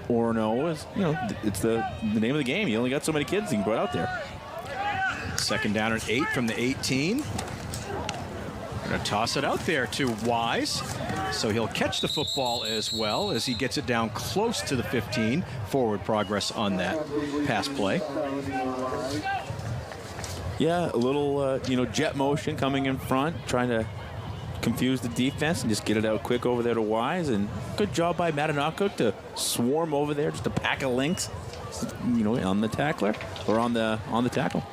Orono is, it's the name of the game. You only got so many kids you can put out there. 2nd down and 8 from the 18. Going to toss it out there to Wise. So he'll catch the football as well as he gets it down close to the 15. Forward progress on that pass play. Yeah, a little, jet motion coming in front, trying to confuse the defense and just get it out quick over there to Wise. And good job by Mattanawcook to swarm over there, just a pack of links, on the tackler or on the tackle.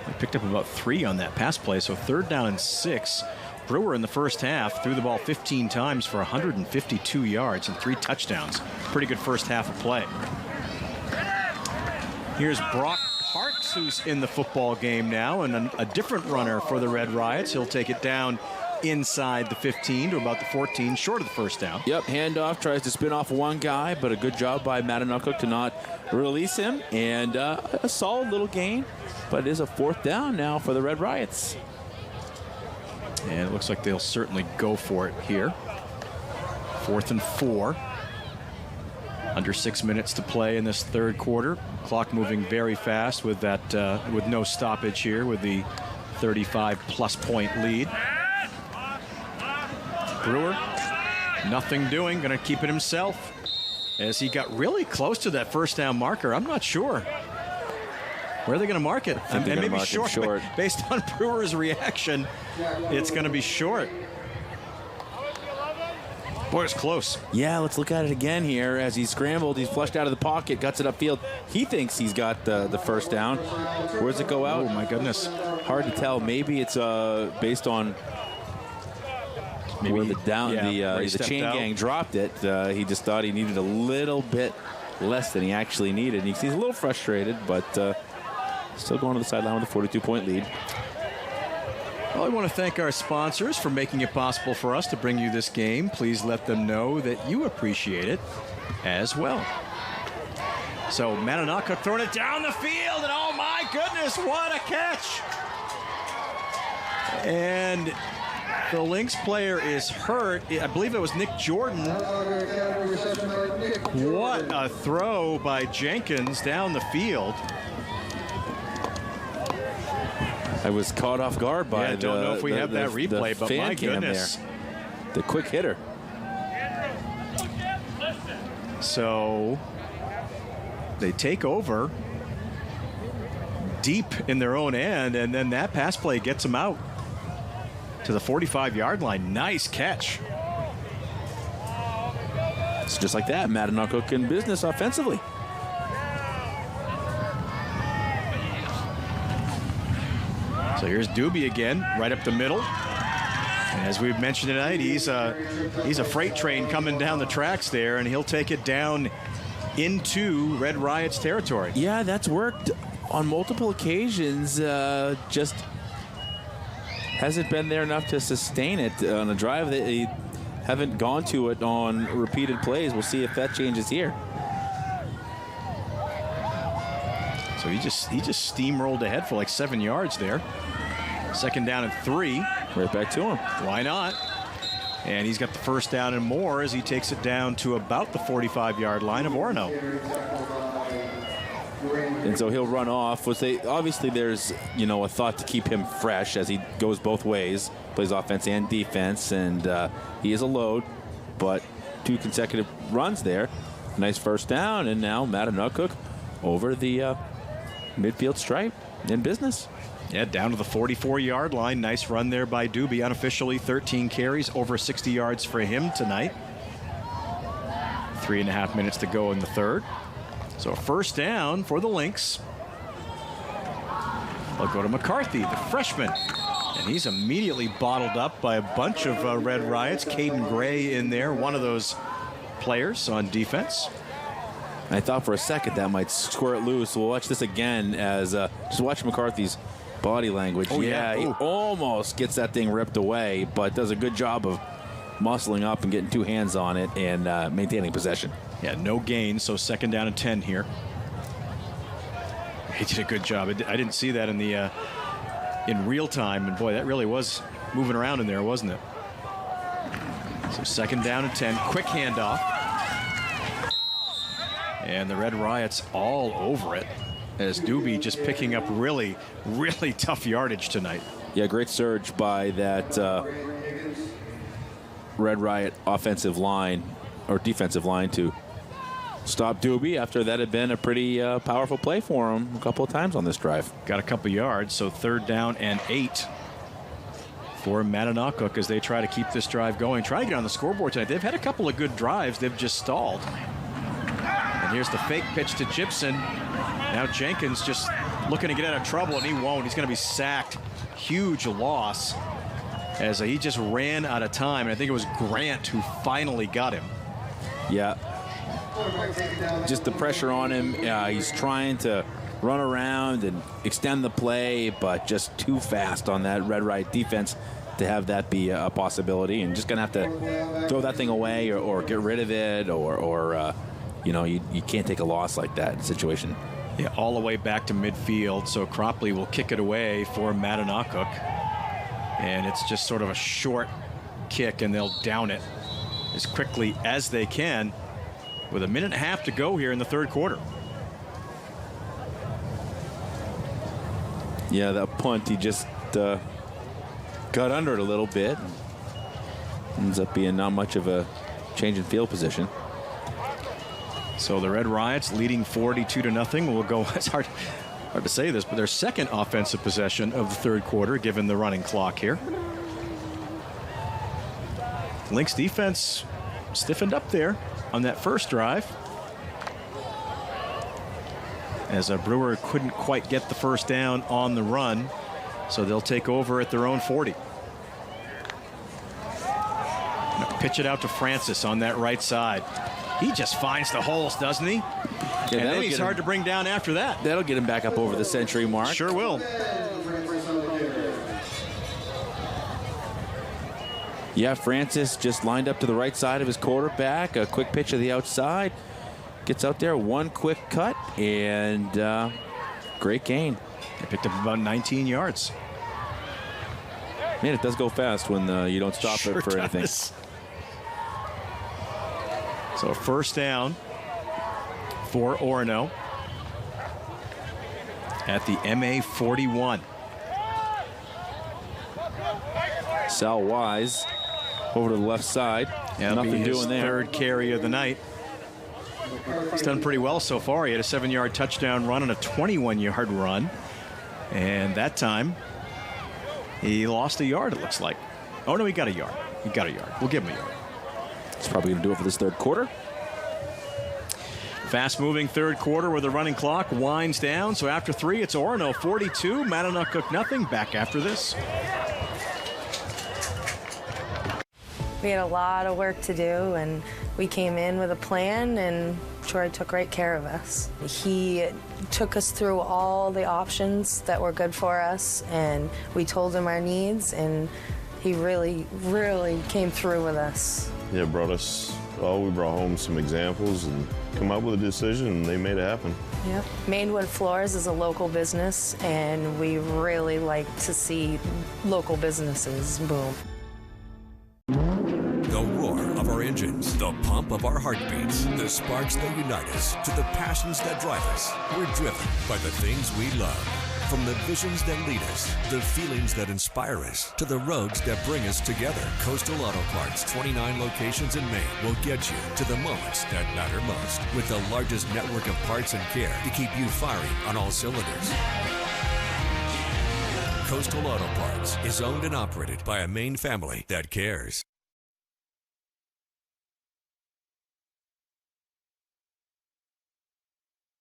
He picked up about 3 on that pass play, so 3rd down and 6. Brewer in the first half threw the ball 15 times for 152 yards and 3 touchdowns. Pretty good first half of play. Here's Brock Parks, who's in the football game now, and a different runner for the Red Riots. He'll take it down inside the 15 to about the 14, short of the first down. Yep, handoff, tries to spin off one guy, but a good job by Mattanawcook to not release him, and a solid little gain, but it is a 4th down now for the Red Riots. And it looks like they'll certainly go for it here. 4th and 4. Under 6 minutes to play in this third quarter. Clock moving very fast with that, with no stoppage here with the 35-plus point lead. Brewer, nothing doing, going to keep it himself as he got really close to that first down marker. I'm not sure. Where are they going to mark it? And maybe short. Based on Brewer's reaction, it's going to be short. Boy, it's close. Yeah, let's look at it again here. As he's scrambled, he's flushed out of the pocket, guts it upfield. He thinks he's got the first down. Where does it go out? Oh, my goodness. Hard to tell. Maybe it's based on where the chain gang dropped it. He just thought he needed a little bit less than he actually needed. He's a little frustrated, but still going to the sideline with a 42-point lead. Well, I want to thank our sponsors for making it possible for us to bring you this game. Please let them know that you appreciate it as well. So Mattanawcook throwing it down the field, and oh my goodness, what a catch! And the Lynx player is hurt. I believe it was Nick Jordan. What a throw by Jenkins down the field. I was caught off guard by I don't know if we have that replay, but my goodness. There. The quick hitter. So they take over deep in their own end, and then that pass play gets them out to the 45-yard line. Nice catch. It's just like that. Mattanawcook in business offensively. So here's Doobie again, right up the middle. And as we've mentioned tonight, he's a freight train coming down the tracks there, and he'll take it down into Red Riot's territory. Yeah, that's worked on multiple occasions. Just hasn't been there enough to sustain it on a drive. They haven't gone to it on repeated plays. We'll see if that changes here. So he just steamrolled ahead for like 7 yards there. 2nd down and 3. Right back to him. Why not? And he's got the 1st down and more as he takes it down to about the 45-yard line of Orono. And so he'll run off. Obviously, there's a thought to keep him fresh as he goes both ways, plays offense and defense, and he is a load. But 2 consecutive runs there. Nice 1st down, and now Mattanawcook over the midfield stripe in business. Yeah, down to the 44-yard line. Nice run there by Doobie. Unofficially, 13 carries, over 60 yards for him tonight. 3.5 minutes to go in the 3rd. So 1st down for the Lynx. They'll go to McCarthy, the freshman. And he's immediately bottled up by a bunch of Red Riots. Caden Gray in there, one of those players on defense. I thought for a second that might squirt loose. We'll watch this again as just watch McCarthy's body language. Oh, yeah. He almost gets that thing ripped away, but does a good job of muscling up and getting 2 hands on it and maintaining possession. Yeah, no gain, so 2nd down and 10 here. He did a good job. I didn't see that in real time, and boy, that really was moving around in there, wasn't it? So 2nd down and 10, quick handoff. And the Red Riots all over it as Doobie just picking up really, really tough yardage tonight. Yeah, great surge by that Red Riot offensive line or defensive line to stop Doobie after that had been a pretty powerful play for him a couple of times on this drive. Got a couple yards, so 3rd down and 8 for Mattanawcook as they try to keep this drive going. Try to get on the scoreboard tonight. They've had a couple of good drives. They've just stalled. And here's the fake pitch to Gibson. Now Jenkins just looking to get out of trouble, and he won't. He's going to be sacked. Huge loss as he just ran out of time. And I think it was Grant who finally got him. Yeah. Just the pressure on him. He's trying to run around and extend the play, but just too fast on that Red Riot defense to have that be a possibility. And just going to have to throw that thing away or get rid of it or you can't take a loss like that situation. Yeah, all the way back to midfield. So Cropley will kick it away for Mattanawcook. And it's just sort of a short kick, and they'll down it as quickly as they can with 1.5 minutes to go here in the 3rd quarter. Yeah, that punt, he just got under it a little bit. Ends up being not much of a change in field position. So the Red Riots leading 42-0 will go. It's hard to say this, but their 2nd offensive possession of the 3rd quarter, given the running clock here. Lynx defense stiffened up there on that 1st drive, as a Brewer couldn't quite get the 1st down on the run, so they'll take over at their own 40. Pitch it out to Francis on that right side. He just finds the holes, doesn't he? Yeah, and then he's hard to bring down after that. That'll get him back up over the century mark. Sure will. Yeah, Francis just lined up to the right side of his quarterback. A quick pitch to the outside. Gets out there, 1 quick cut, and great gain. They picked up about 19 yards. Man, it does go fast when you don't stop it for anything. So 1st down for Orono at the MA 41. Sal Wise over to the left side. Yeah, nothing doing there. 3rd carry of the night. He's done pretty well so far. He had a 7-yard touchdown run and a 21-yard run. And that time, he lost a yard, it looks like. Oh, no, he got a yard. He got a yard. We'll give him a yard. It's probably going to do it for this 3rd quarter. Fast-moving 3rd quarter where the running clock winds down. So after 3, it's Orono 42, Mattanawcook nothing. Back after this. We had a lot of work to do, and we came in with a plan, and Troy took great care of us. He took us through all the options that were good for us, and we told him our needs, and he really, really came through with us. Yeah, brought us well, we brought home some examples and come up with a decision, and they made it happen. Yep. Mainwood Floors is a local business, and we really like to see local businesses boom. The roar of our engines, the pump of our heartbeats, the sparks that unite us to the passions that drive us. We're driven by the things we love. From the visions that lead us, the feelings that inspire us, to the roads that bring us together. Coastal Auto Parts, 29 locations in Maine, will get you to the moments that matter most. With the largest network of parts and care to keep you firing on all cylinders. Coastal Auto Parts is owned and operated by a Maine family that cares.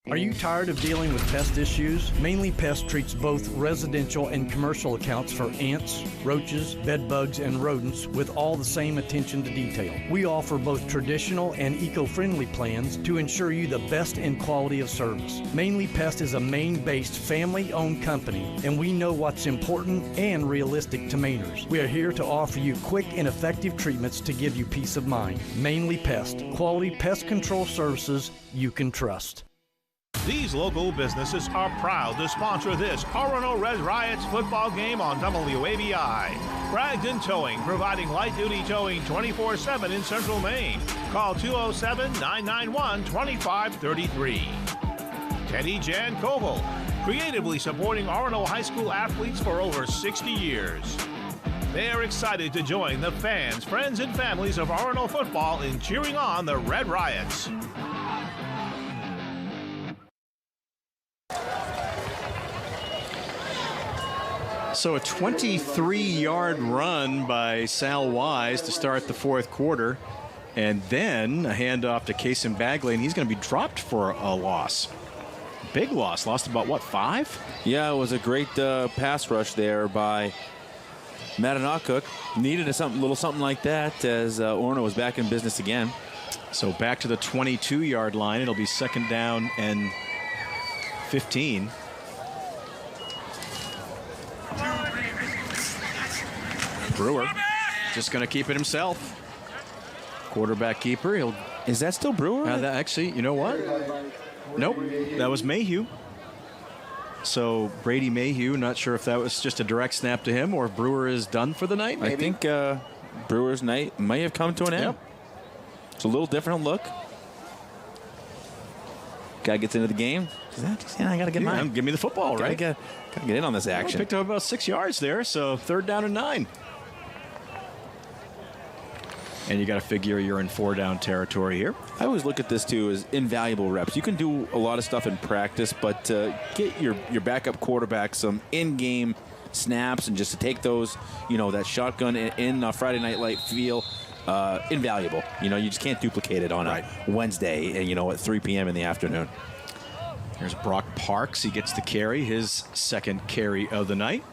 Are you tired of dealing with pest issues? Mainly Pest treats both residential and commercial accounts for ants, roaches, bed bugs, and rodents with all the same attention to detail. We offer both traditional and eco-friendly plans to ensure you the best in quality of service. Mainly Pest is a Maine-based family-owned company, and we know what's important and realistic to Mainers. We are here to offer you quick and effective treatments to give you peace of mind. Mainly Pest, quality pest control services you can trust. These local businesses are proud to sponsor this Orono Red Riots football game on WABI. Bragdon Towing, providing light-duty towing 24/7 in Central Maine. Call 207-991-2533. Teddy Jan Koval, creatively supporting Orono High School athletes for over 60 years. They are excited to join the fans, friends, and families of Orono football in cheering on the Red Riots. So a 23-yard run by Sal Wise to start the fourth quarter, and then a handoff to Kason Bagley, and he's going to be dropped for a loss. Big loss. Lost about, what, 5? Yeah, it was a great pass rush there by Mattanawcook. Needed a little something like that as Orono was back in business again. So back to the 22-yard line. It'll be second down and 15. Brewer just going to keep it himself. Quarterback keeper. Is that still Brewer? Actually, you know what? Nope. That was Mayhew. So Brady Mayhew, not sure if that was just a direct snap to him or if Brewer is done for the night, maybe. I think Brewer's night may have come to an end. Yep. It's a little different look. Guy gets into the game. I got to get mine. Give me the football, right? Got to get in on this action. Picked up about 6 yards there, so third down and 9. And you got to figure you're in 4-down territory here. I always look at this, too, as invaluable reps. You can do a lot of stuff in practice, but get your backup quarterback some in-game snaps and just to take those, that shotgun in Friday Night Light feel, invaluable. You just can't duplicate it on a Wednesday, and at 3 p.m. in the afternoon. Here's Brock Parks. He gets the carry, his second carry of the night.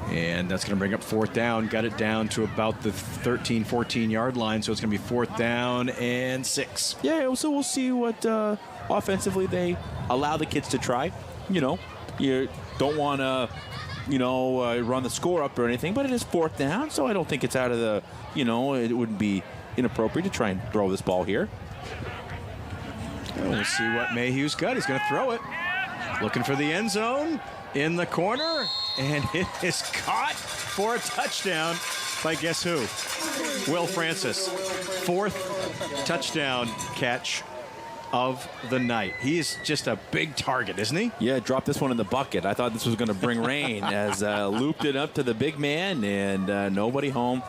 And that's going to bring up fourth down. Got it down to about the 13, 14-yard line, so it's going to be fourth down and 6. Yeah, so we'll see what offensively they allow the kids to try. You don't want to, run the score up or anything, but it is fourth down, so I don't think it's out of the, it wouldn't be inappropriate to try and throw this ball here. We'll see what Mayhew's got. He's going to throw it. Looking for the end zone in the corner. And it is caught for a touchdown by guess who? Will Francis. 4th touchdown catch of the night. He is just a big target, isn't he? Yeah, dropped this one in the bucket. I thought this was going to bring rain as looped it up to the big man and nobody home.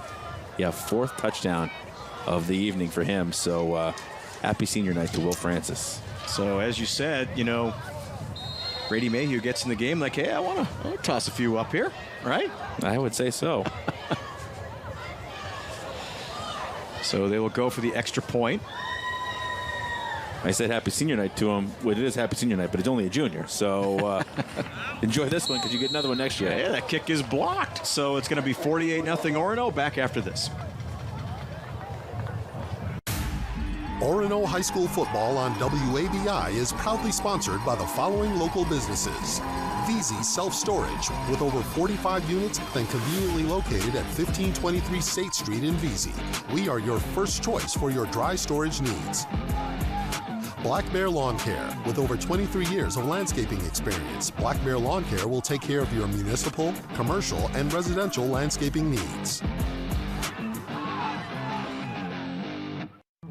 Yeah, 4th touchdown of the evening for him. So happy senior night to Will Francis. So as you said, Brady Mayhew gets in the game like, hey, I want to toss a few up here, right? I would say so. So they will go for the extra point. I said happy senior night to him. Well, it is happy senior night, but it's only a junior. So enjoy this one because you get another one next year. Yeah, that kick is blocked. So it's going to be 48-0 Orono. Back after this. Orono High School football on WABI is proudly sponsored by the following local businesses: VZ Self-Storage, with over 45 units and conveniently located at 1523 State Street in VZ. We are your first choice for your dry storage needs. Black Bear Lawn Care, with over 23 years of landscaping experience, Black Bear Lawn Care will take care of your municipal, commercial, and residential landscaping needs.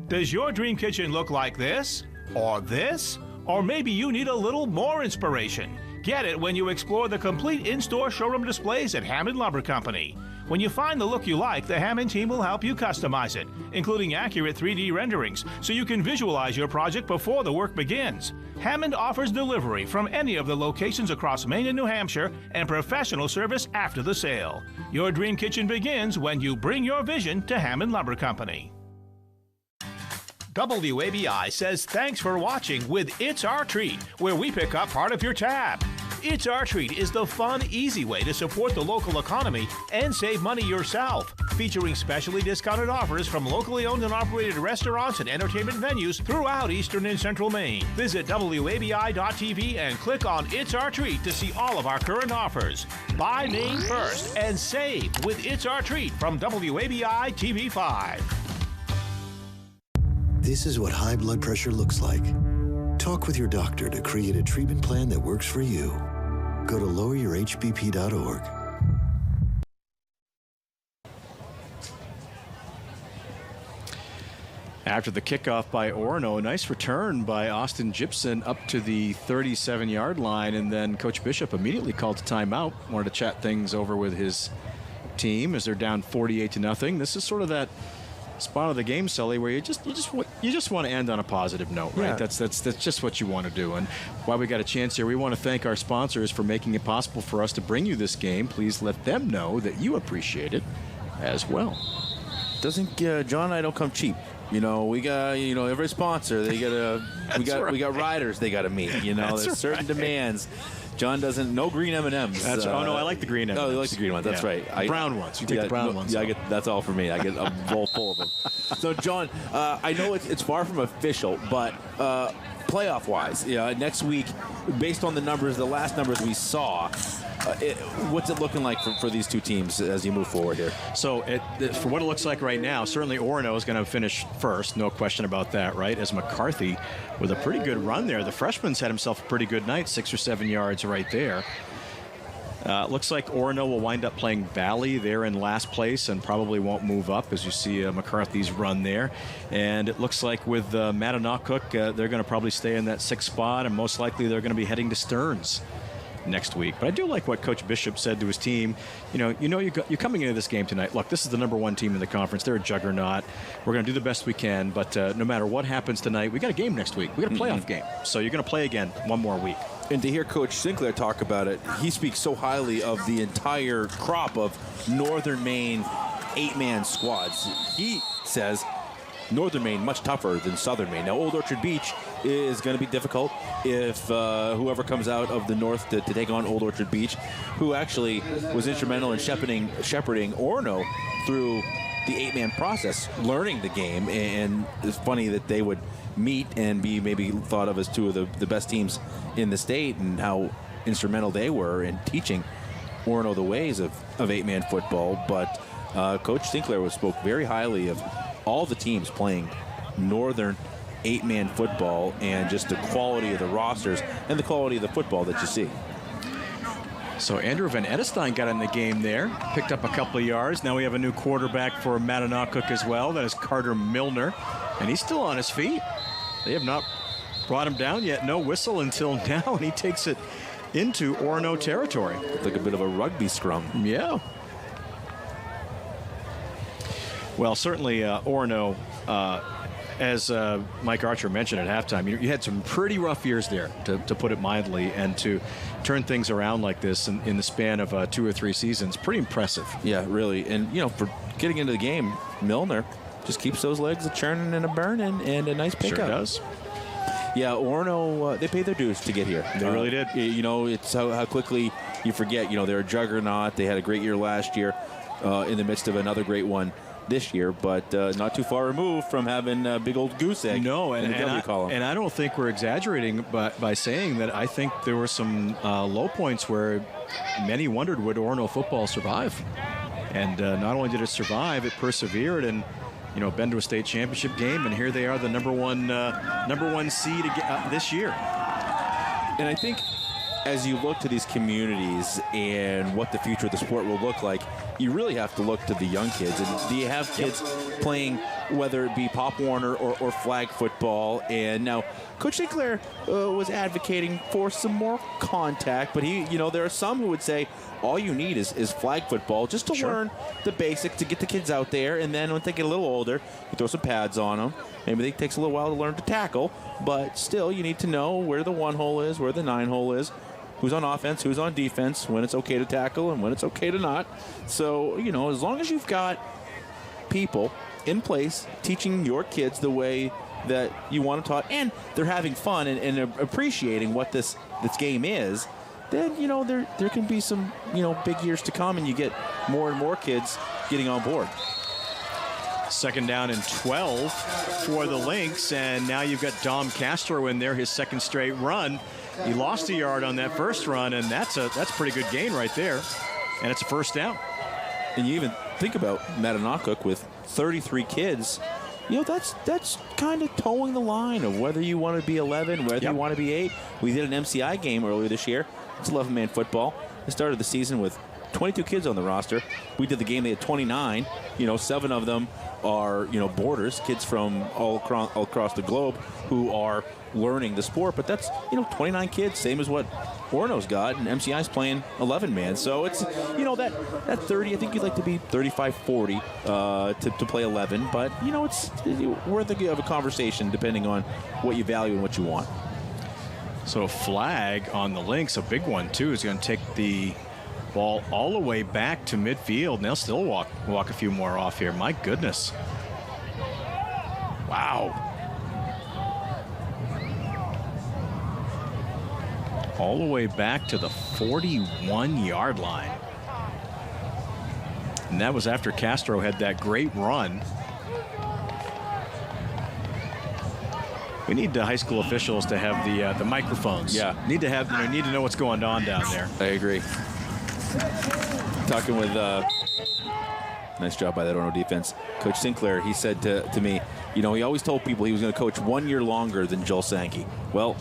Does your dream kitchen look like this? Or this? Or maybe you need a little more inspiration. Get it when you explore the complete in-store showroom displays at Hammond Lumber Company. When you find the look you like, the Hammond team will help you customize it, including accurate 3D renderings, so you can visualize your project before the work begins. Hammond offers delivery from any of the locations across Maine and New Hampshire and professional service after the sale. Your dream kitchen begins when you bring your vision to Hammond Lumber Company. WABI says thanks for watching with It's Our Treat, where we pick up part of your tab. It's Our Treat is the fun, easy way to support the local economy and save money yourself, featuring specially discounted offers from locally owned and operated restaurants and entertainment venues throughout eastern and central Maine. Visit WABI.tv and click on It's Our Treat to see all of our current offers. Buy Maine first and save with It's Our Treat from WABI TV5. This is what high blood pressure looks like. Talk with your doctor to create a treatment plan that works for you. Go to loweryourhbp.org. After the kickoff by Orono, a nice return by Austin Gibson up to the 37-yard line, and then Coach Bishop immediately called a timeout. Wanted to chat things over with his team as they're down 48-0. This is sort of that spot of the game, Sully, where you just want to end on a positive note, right? Yeah. That's just what you want to do. And while we got a chance here, we want to thank our sponsors for making it possible for us to bring you this game. Please let them know that you appreciate it as well. Doesn't John and I don't come cheap. You know, we got, every sponsor, they got we got riders they got to meet. There's certain demands. John doesn't. No green M&Ms. Oh no, I like the green M&Ms. Oh, you like the green ones. That's right. Brown ones. You take the brown ones. Yeah, that's all for me. I get a bowl full of them. So, John, I know it's far from official, but playoff-wise, next week, based on the last numbers we saw, what's it looking like for these two teams as you move forward here? So, for what it looks like right now, certainly Orono is going to finish first. No question about that, right? As McCarthy with a pretty good run there. The freshman's had himself a pretty good night, 6 or 7 yards right there. Looks like Orono will wind up playing Valley. They're in last place and probably won't move up, as you see McCarthy's run there. And it looks like with Mattanawcook, they're going to probably stay in that 6th spot, and most likely they're going to be heading to Stearns next week. But I do like what Coach Bishop said to his team. You're coming into this game tonight. Look, this is the #1 team in the conference. They're a juggernaut. We're going to do the best we can, but no matter what happens tonight, we got a game next week. We got a playoff game. So you're going to play again one more week. And to hear Coach Sinclair talk about it, he speaks so highly of the entire crop of Northern Maine 8-man squads. He says Northern Maine much tougher than Southern Maine. Now, Old Orchard Beach is going to be difficult if whoever comes out of the north to take on Old Orchard Beach, who actually was instrumental in shepherding Orono through the 8-man process, learning the game. And it's funny that they would meet and be maybe thought of as two of the best teams in the state, and how instrumental they were in teaching Orono the ways of 8-man football. But Coach Sinclair spoke very highly of all the teams playing Northern 8-man football and just the quality of the rosters and the quality of the football that you see. So Andrew Van Edestein got in the game there, picked up a couple of yards. Now we have a new quarterback for Mattanawcook as well. That is Carter Milner, and he's still on his feet. They have not brought him down yet. No whistle until now, and he takes it into Orono territory. It's like a bit of a rugby scrum. Yeah. Well, certainly Orono, as Mike Archer mentioned at halftime, you had some pretty rough years there, to put it mildly, and to turn things around like this in the span of 2 or 3 seasons, pretty impressive. Yeah, really. And, for getting into the game, Milner just keeps those legs a-churning and a-burning, and a nice pickup. Sure does. Yeah, Orono, they paid their dues to get here. They really did. It's how quickly you forget. They're a juggernaut. They had a great year last year in the midst of another great one this year, but not too far removed from having a big old goose egg. No, in the W column. And I don't think we're exaggerating by saying that I think there were some low points where many wondered, would Orono football survive? And not only did it survive, it persevered and, been to a state championship game, and here they are, the number one seed this year. And I think as you look to these communities and what the future of the sport will look like, you really have to look to the young kids. And do you have kids playing, whether it be Pop Warner or flag football? And now, Coach Sinclair was advocating for some more contact, but there are some who would say all you need is flag football just to learn the basics, to get the kids out there, and then when they get a little older, you throw some pads on them. Maybe it takes a little while to learn to tackle, but still you need to know where the 1 hole is, where the 9 hole is, who's on offense, who's on defense, when it's okay to tackle and when it's okay to not. So, as long as you've got people in place teaching your kids the way that you want them taught, and they're having fun and appreciating what this game is, then, there can be some, big years to come, and you get more and more kids getting on board. 2nd down and 12 for the Lynx, and now you've got Dom Castro in there, his 2nd straight run. He lost a yard on that first run, and that's a pretty good gain right there, and it's a 1st down. And you even think about Mattanawcook with 33 kids. That's kind of towing the line of whether you want to be 11, whether you want to be 8. We did an MCI game earlier this year. It's 11-man football. They started the season with 22 kids on the roster. We did the game, they had 29. 7 of them are, boarders, kids from all across the globe who are learning the sport. But that's, 29 kids, same as what Orono's got, and MCI's playing 11-man. So it's, that 30, I think you'd like to be 35-40 to play 11. But, it's worthy of a conversation depending on what you value and what you want. So a flag on the Lynx, a big one, too, is going to take the ball all the way back to midfield, and they'll still walk a few more off here. My goodness. Wow. All the way back to the 41-yard line. And that was after Castro had that great run. We need the high school officials to have the microphones. Yeah. Need to know what's going on down there. I agree. Talking with nice job by that Orono defense. Coach Sinclair, he said to me, he always told people he was going to coach 1 year longer than Joel Sankey. Well,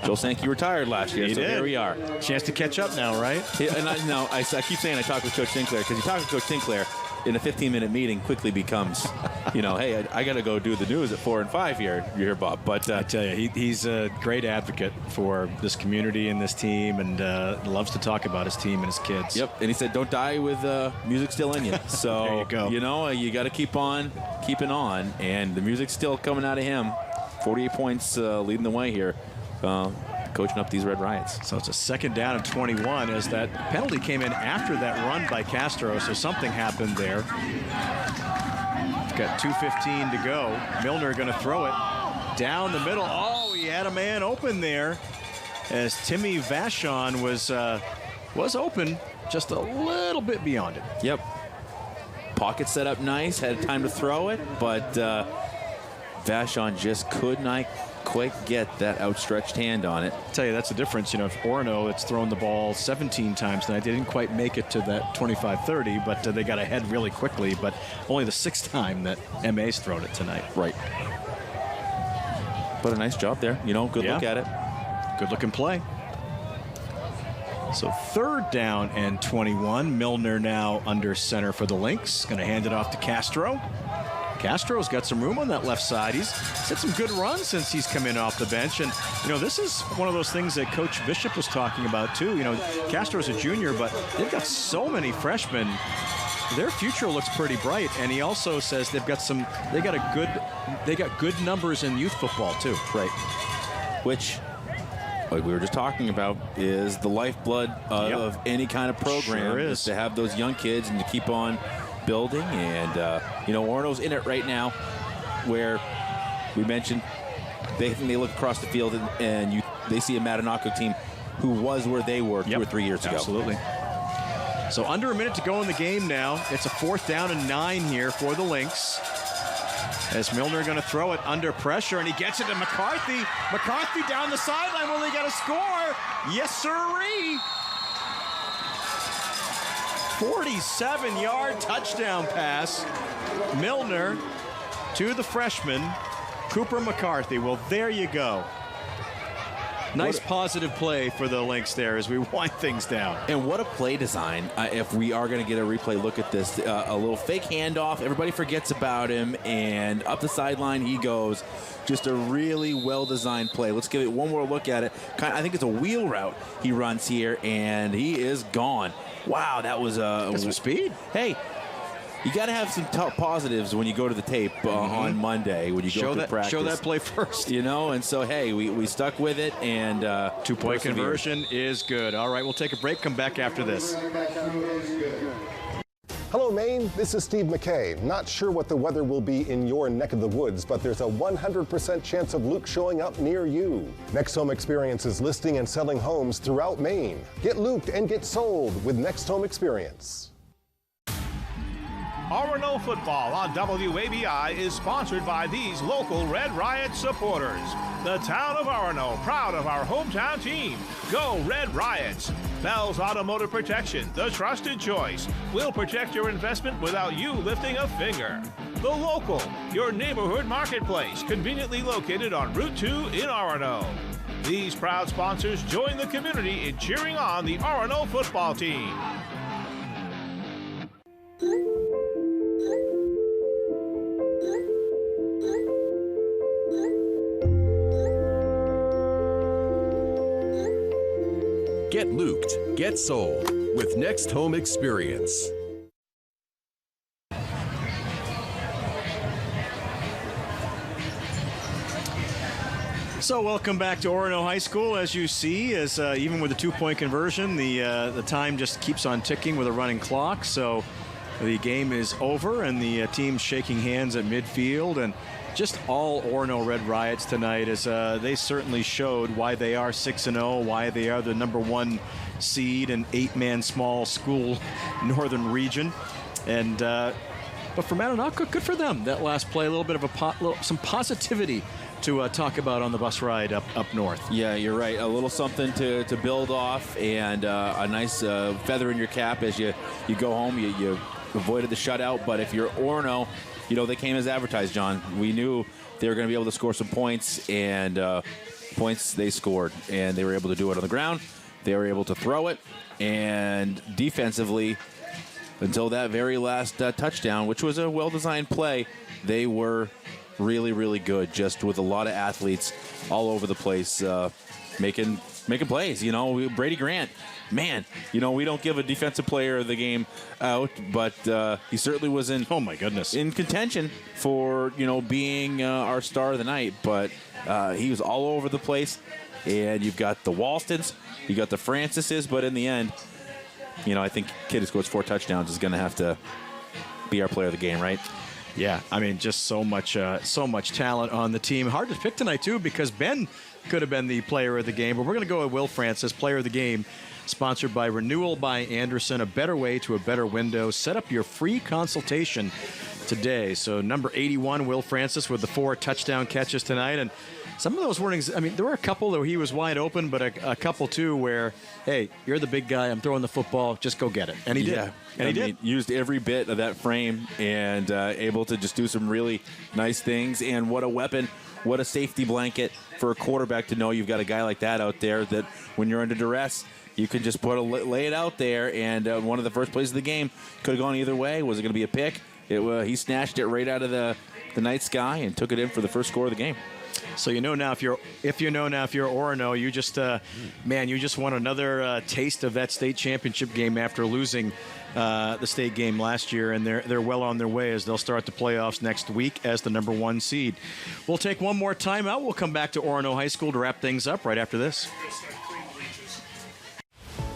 Joel Sankey retired last year, so here we are. Chance to catch up now, right? And I keep saying I talked with Coach Sinclair because you talk with Coach Sinclair in a 15-minute meeting quickly becomes, hey, I got to go do the news at 4 and 5 here, Bob. But I tell you, he's a great advocate for this community and this team, and loves to talk about his team and his kids. Yep, and he said, don't die with music still in you. So, there you go. You got to keep on keeping on, and the music's still coming out of him. 48 points leading the way here. Coaching up these Red Riots. So it's a 2nd down and 21 as that penalty came in after that run by Castro, so something happened there. Got 2:15 to go. Milner going to throw it down the middle. Oh, he had a man open there as Timmy Vachon was open just a little bit beyond it. Yep. Pocket set up nice, had time to throw it, but Vachon just could not quite get that outstretched hand on it. I tell you, that's the difference. If Orono, it's thrown the ball 17 times tonight. They didn't quite make it to that 25-30, but they got ahead really quickly. But only the 6th time that MA's thrown it tonight. Right. But a nice job there. Good look at it. Good looking play. So 3rd down and 21. Milner now under center for the Lynx. Going to hand it off to Castro. Castro's got some room on that left side. He's had some good runs since he's come in off the bench. And, this is one of those things that Coach Bishop was talking about, too. Castro's a junior, but they've got so many freshmen. Their future looks pretty bright. And he also says they got good numbers in youth football, too. Right. Which, like we were just talking about, is the lifeblood of any kind of program. Sure is. To have those young kids and to keep on building, and Orono's in it right now, where we mentioned they look across the field and they see a Mattanawcook team who was where they were 2 or 3 years ago. Absolutely. So under a minute to go in the game now. It's a 4th down and 9 here for the Lynx. As Milner going to throw it under pressure, and he gets it to McCarthy. McCarthy down the sideline. Will he get a score? Yes, sirree. 47-yard touchdown pass. Milner to the freshman, Cooper McCarthy. Well, there you go. Nice positive play for the Lynx there as we wind things down. And what a play design. If we are going to get a replay look at this, a little fake handoff. Everybody forgets about him, and up the sideline he goes. Just a really well-designed play. Let's give it one more look at it. I think it's a wheel route he runs here, and he is gone. Wow, that was some speed. Hey, you got to have some positives when you go to the tape on Monday when you go to practice. Show that play first. You know, and so, hey, we stuck with it, and 2-point conversion is good. All right, we'll take a break, come back after this. Hello, Maine. This is Steve McKay. Not sure what the weather will be in your neck of the woods, but there's a 100% chance of Luke showing up near you. Next Home Experience is listing and selling homes throughout Maine. Get looped and get sold with Next Home Experience. Orono football on WABI is sponsored by these local Red Riot supporters. The town of Orono, proud of our hometown team. Go Red Riots! Bell's Automotive Protection, the trusted choice. We'll protect your investment without you lifting a finger. The Local, your neighborhood marketplace, conveniently located on Route 2 in Orono. These proud sponsors join the community in cheering on the Orono football team. Get looped, get sold with Next Home Experience. So welcome back to Orono High School. As you see, as even with a 2-point conversion, the time just keeps on ticking with a running clock. So the game is over, and the team's shaking hands at midfield, and just all Orono Red Riots tonight as they certainly showed why they are 6-0, why they are the #1 seed in 8-man small school northern region. And but for Mattanawcook, good for them. That last play, a little bit of some positivity to talk about on the bus ride up north. Yeah, you're right. A little something to build off, and a nice feather in your cap as you go home. You avoided the shutout, but if you're Orono, you know, they came as advertised, John. We knew they were going to be able to score some points, and points they scored. And they were able to do it on the ground. They were able to throw it. And defensively, until that very last touchdown, which was a well-designed play, they were really, really good, just with a lot of athletes all over the place making plays. You know, Brady Grant, man, you know, we don't give a defensive player of the game out, but he certainly was in, oh my goodness, in contention for, you know, being our star of the night. But he was all over the place, and you've got the Walstons, you got the Francises, but in the end, you know, I think kid who scores 4 touchdowns is going to have to be our player of the game, right? Yeah, I mean, just so much talent on the team. Hard to pick tonight, too, because Ben could have been the player of the game, but we're going to go with Will Francis, player of the game, sponsored by Renewal by Anderson, a better way to a better window. Set up your free consultation today. So number 81, Will Francis, with the 4 touchdown catches tonight. And some of those weren't, I mean, there were a couple where he was wide open, but a couple, too, where, hey, you're the big guy, I'm throwing the football, just go get it. And he did. And he did. Used every bit of that frame and able to just do some really nice things. And what a weapon, what a safety blanket for a quarterback to know you've got a guy like that out there that when you're under duress, you can just lay it out there. And one of the first plays of the game could have gone either way. Was it going to be a pick? He snatched it right out of the night sky and took it in for the first score of the game. So you know now if you're Orono, you just you just want another taste of that state championship game after losing the state game last year, and they're well on their way as they'll start the playoffs next week as the #1 seed. We'll take one more timeout. We'll come back to Orono High School to wrap things up right after this.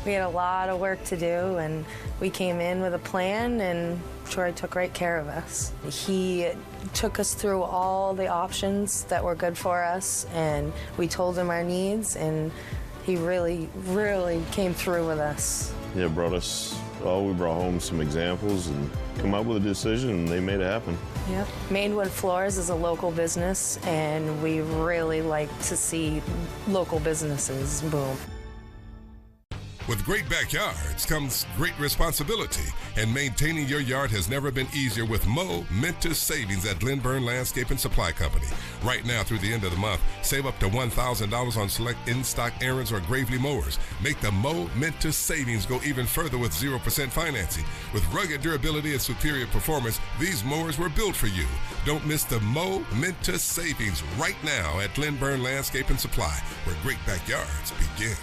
We had a lot of work to do, and we came in with a plan, and Troy took great care of us. He took us through all the options that were good for us, and we told him our needs, and he really, really came through with us. Yeah, brought us Well, we brought home some examples and come up with a decision, and they made it happen. Yep. Maine Wood Floors is a local business, and we really like to see local businesses boom. With great backyards comes great responsibility, and maintaining your yard has never been easier with Mow Mintus Savings at Glenburn Landscape and Supply Company. Right now through the end of the month, save up to $1,000 on select in-stock Aaron's or Gravely mowers. Make the Mow Mintus Savings go even further with 0% financing. With rugged durability and superior performance, these mowers were built for you. Don't miss the Mow Mintus Savings right now at Glenburn Landscape and Supply, where great backyards begin.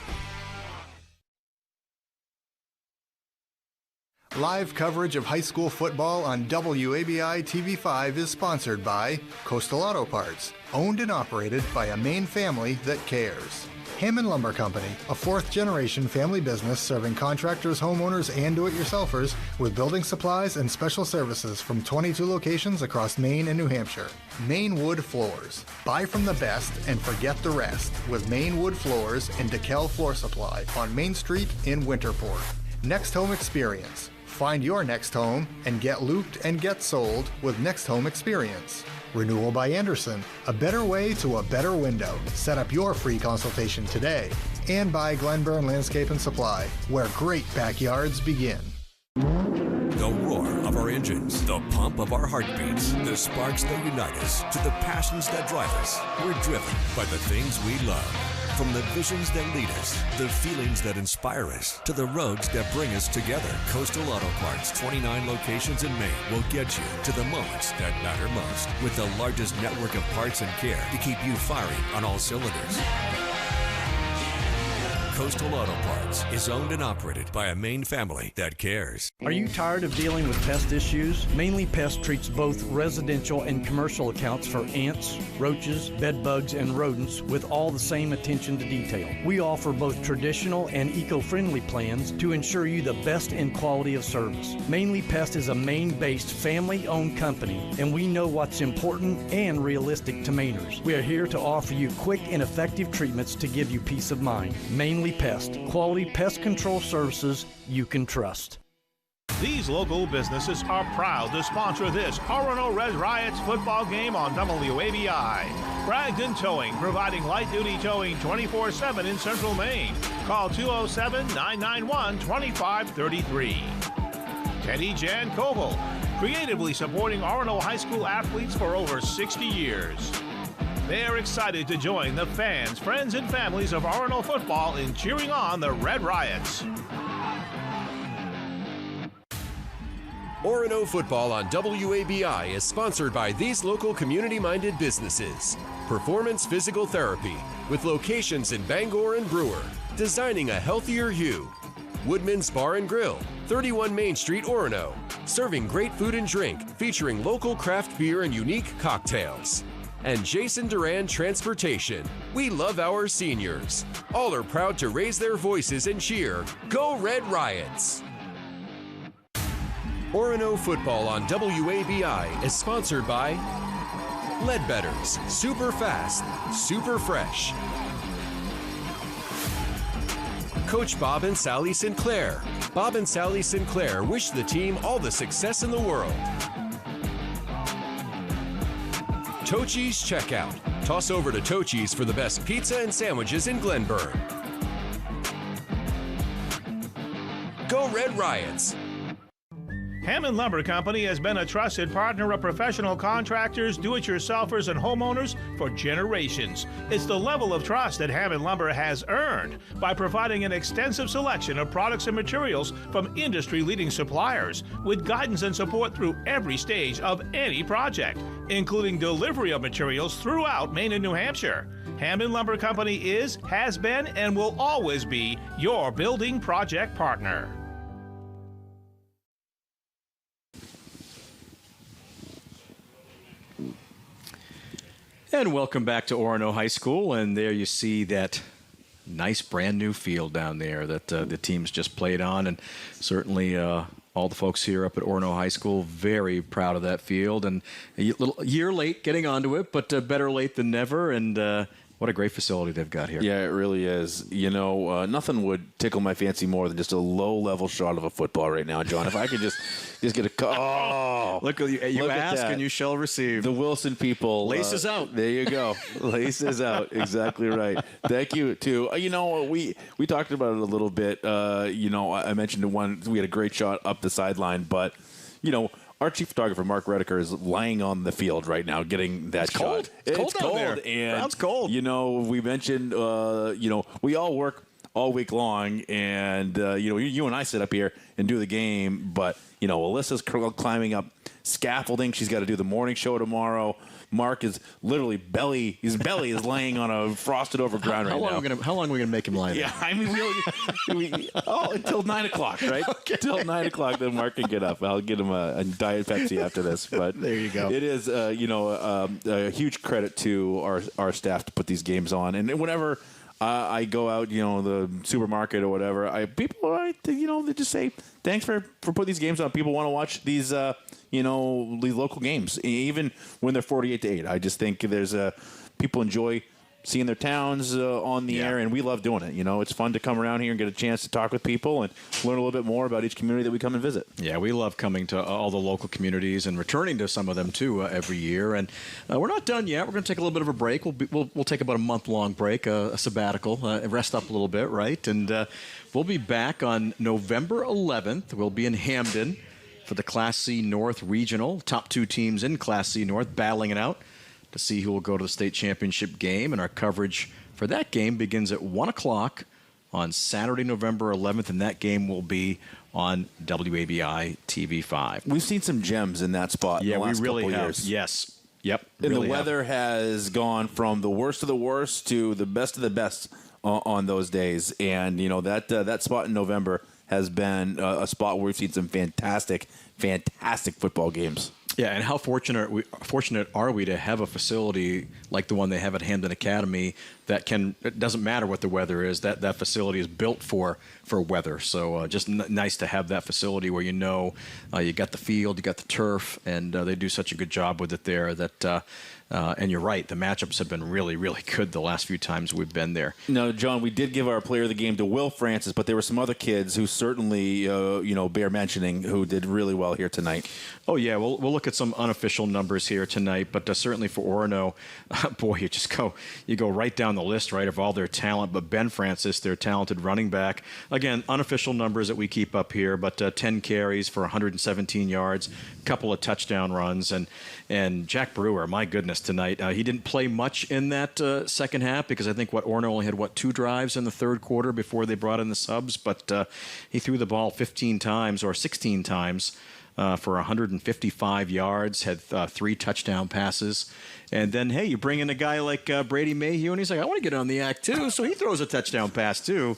Live coverage of high school football on WABI TV5 is sponsored by Coastal Auto Parts, owned and operated by a Maine family that cares. Hammond Lumber Company, a fourth-generation family business serving contractors, homeowners, and do-it-yourselfers with building supplies and special services from 22 locations across Maine and New Hampshire. Maine Wood Floors. Buy from the best and forget the rest with Maine Wood Floors and DeKalb Floor Supply on Main Street in Winterport. Next Home Experience. Find your next home and get looped and get sold with Next Home Experience. Renewal by Anderson, a better way to a better window. Set up your free consultation today. And by Glenburn Landscape and Supply, where great backyards begin. The roar of our engines, the pump of our heartbeats, the sparks that unite us, to the passions that drive us. We're driven by the things we love. From the visions that lead us, the feelings that inspire us, to the roads that bring us together. Coastal Auto Parts, 29 locations in Maine, will get you to the moments that matter most. With the largest network of parts and care to keep you firing on all cylinders. Coastal Auto Parts is owned and operated by a Maine family that cares. Are you tired of dealing with pest issues? Mainly Pest treats both residential and commercial accounts for ants, roaches, bed bugs, and rodents with all the same attention to detail. We offer both traditional and eco-friendly plans to ensure you the best in quality of service. Mainly Pest is a Maine-based family-owned company, and we know what's important and realistic to Mainers. We are here to offer you quick and effective treatments to give you peace of mind. Mainly Pest, quality pest control services you can trust. These local businesses are proud to sponsor this Orono Red Riots football game on WABI. Bragdon Towing, providing light-duty towing 24/7 in Central Maine. Call 207-991-2533. Teddy Jan Koval, creatively supporting Orono High School athletes for over 60 years. They are excited to join the fans, friends, and families of Orono football in cheering on the Red Riots. Orono football on WABI is sponsored by these local community-minded businesses. Performance Physical Therapy, with locations in Bangor and Brewer, designing a healthier you. Woodman's Bar and Grill, 31 Main Street, Orono, serving great food and drink, featuring local craft beer and unique cocktails. And Jason Duran Transportation. We love our seniors. All are proud to raise their voices and cheer, Go Red Riots! Orono football on WABI is sponsored by Leadbetters, super fast, super fresh. Coach Bob and Sally Sinclair. Bob and Sally Sinclair wish the team all the success in the world. Tochi's Checkout. Toss over to Tochi's for the best pizza and sandwiches in Glenburn. Go Red Riots! Hammond Lumber Company has been a trusted partner of professional contractors, do-it-yourselfers, and homeowners for generations. It's the level of trust that Hammond Lumber has earned by providing an extensive selection of products and materials from industry-leading suppliers, with guidance and support through every stage of any project, including delivery of materials throughout Maine and New Hampshire. Hammond Lumber Company is, has been, and will always be your building project partner. And welcome back to Orono High School, and there you see that nice brand new field down there that the teams just played on, and certainly all the folks here up at Orono High School very proud of that field, and a little year late getting onto it, but better late than never, and What a great facility they've got here. Yeah, it really is. You know, nothing would tickle my fancy more than just a low-level shot of a football right now, John. If I could just get a call. Look, you ask and you shall receive. The Wilson people. Laces out. There you go. Laces out. Exactly right. Thank you, too. You know, we talked about it a little bit. You know, I mentioned we had a great shot up the sideline, but, you know, our chief photographer, Mark Redeker, is lying on the field right now getting that shot. Cold. It's cold down there. And, Ground's cold. You know, we mentioned, you know, we all work all week long, and, you know, you and I sit up here and do the game, but, you know, Alyssa's climbing up scaffolding. She's got to do the morning show tomorrow. Mark is literally his belly is laying on a frosted over ground right now. How long are we going to make him lie there? Yeah, I mean, until 9 o'clock, right? Okay. Until 9 o'clock, then Mark can get up. I'll get him a Diet Pepsi after this. But there you go. It is, you know, a huge credit to our staff to put these games on. And whenever I go out, you know, the supermarket or whatever, people, you know, they just say, thanks for putting these games on. People want to watch these, you know, these local games, even when they're 48-8. I just think people enjoy seeing their towns on the air, and we love doing it. You know, it's fun to come around here and get a chance to talk with people and learn a little bit more about each community that we come and visit. Yeah, we love coming to all the local communities and returning to some of them, too, every year. And we're not done yet. We're going to take a little bit of a break. We'll take about a month-long break, a sabbatical, rest up a little bit, right? And we'll be back on November 11th. We'll be in Hamden for the Class C North Regional. Top two teams in Class C North battling it out to see who will go to the state championship game. And our coverage for that game begins at 1 o'clock on Saturday, November 11th, and that game will be on WABI TV5. We've seen some gems in that spot in the last couple years. Yes. Yep. And the weather has gone from the worst of the worst to the best of the best on those days. And, you know, that spot in November has been a spot where we've seen some fantastic football games. Yeah, and how fortunate are we to have a facility like the one they have at Hamden Academy that it doesn't matter what the weather is, that facility is built for weather. So just nice to have that facility where you know you got the field, you got the turf, and they do such a good job with it there that and you're right, the matchups have been really, really good the last few times we've been there. No, John, we did give our player of the game to Will Francis, but there were some other kids who certainly, bear mentioning, who did really well here tonight. Oh, yeah, we'll look at some unofficial numbers here tonight, but certainly for Orono, boy, you go right down the list, right, of all their talent. But Ben Francis, their talented running back, again, unofficial numbers that we keep up here, but 10 carries for 117 yards, couple of touchdown runs, and Jack Brewer, my goodness, tonight. He didn't play much in that second half because I think Orono only had, 2 drives in the third quarter before they brought in the subs, but he threw the ball 15 times or 16 times for 155 yards, had 3 touchdown passes. And then, hey, you bring in a guy like Brady Mayhew, and he's like, I want to get on the act, too. So he throws a touchdown pass, too.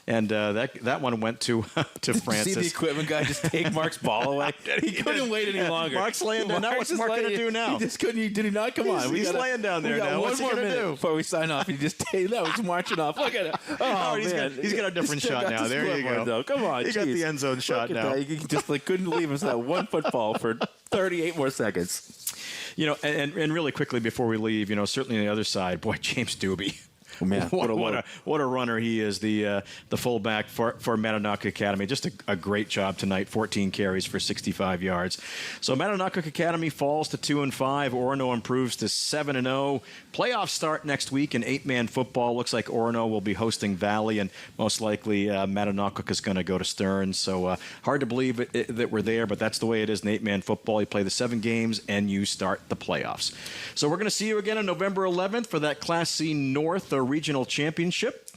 And that one went to Francis. See the equipment guy just take Mark's ball away? He couldn't wait any longer. Mark's laying down. Now what's Mark going to do now? He just couldn't. Did he not? Come on. He's laying down there now. What's he going to do? Before we sign off, he just he's marching off. Look at it. Oh, man. He's got a different shot now. There you go. Though. Come on. He got the end zone shot now. He just couldn't leave us that one football for 38 more seconds. You know, and really quickly before we leave, certainly on the other side, boy, James Doobie. Oh, man, what a runner he is, the fullback for Mattanawcook Academy. Just a great job tonight, 14 carries for 65 yards. So Mattanawcook Academy falls to 2-5. Orono improves to 7-0. Playoffs start next week in 8-man football. Looks like Orono will be hosting Valley, and most likely Mattanawcook is going to go to Stearns. So hard to believe that we're there, but that's the way it is in 8-man football. You play the 7 games, and you start the playoffs. So we're going to see you again on November 11th for that Class C North Regional Championship.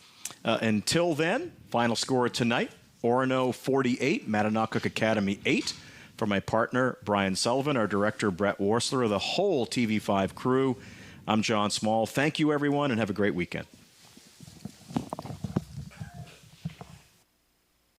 Until then, final score tonight, Orono 48, Mattanawcook Academy 8. For my partner, Brian Sullivan, our director, Brett Worsler, the whole TV5 crew, I'm John Small. Thank you, everyone, and have a great weekend.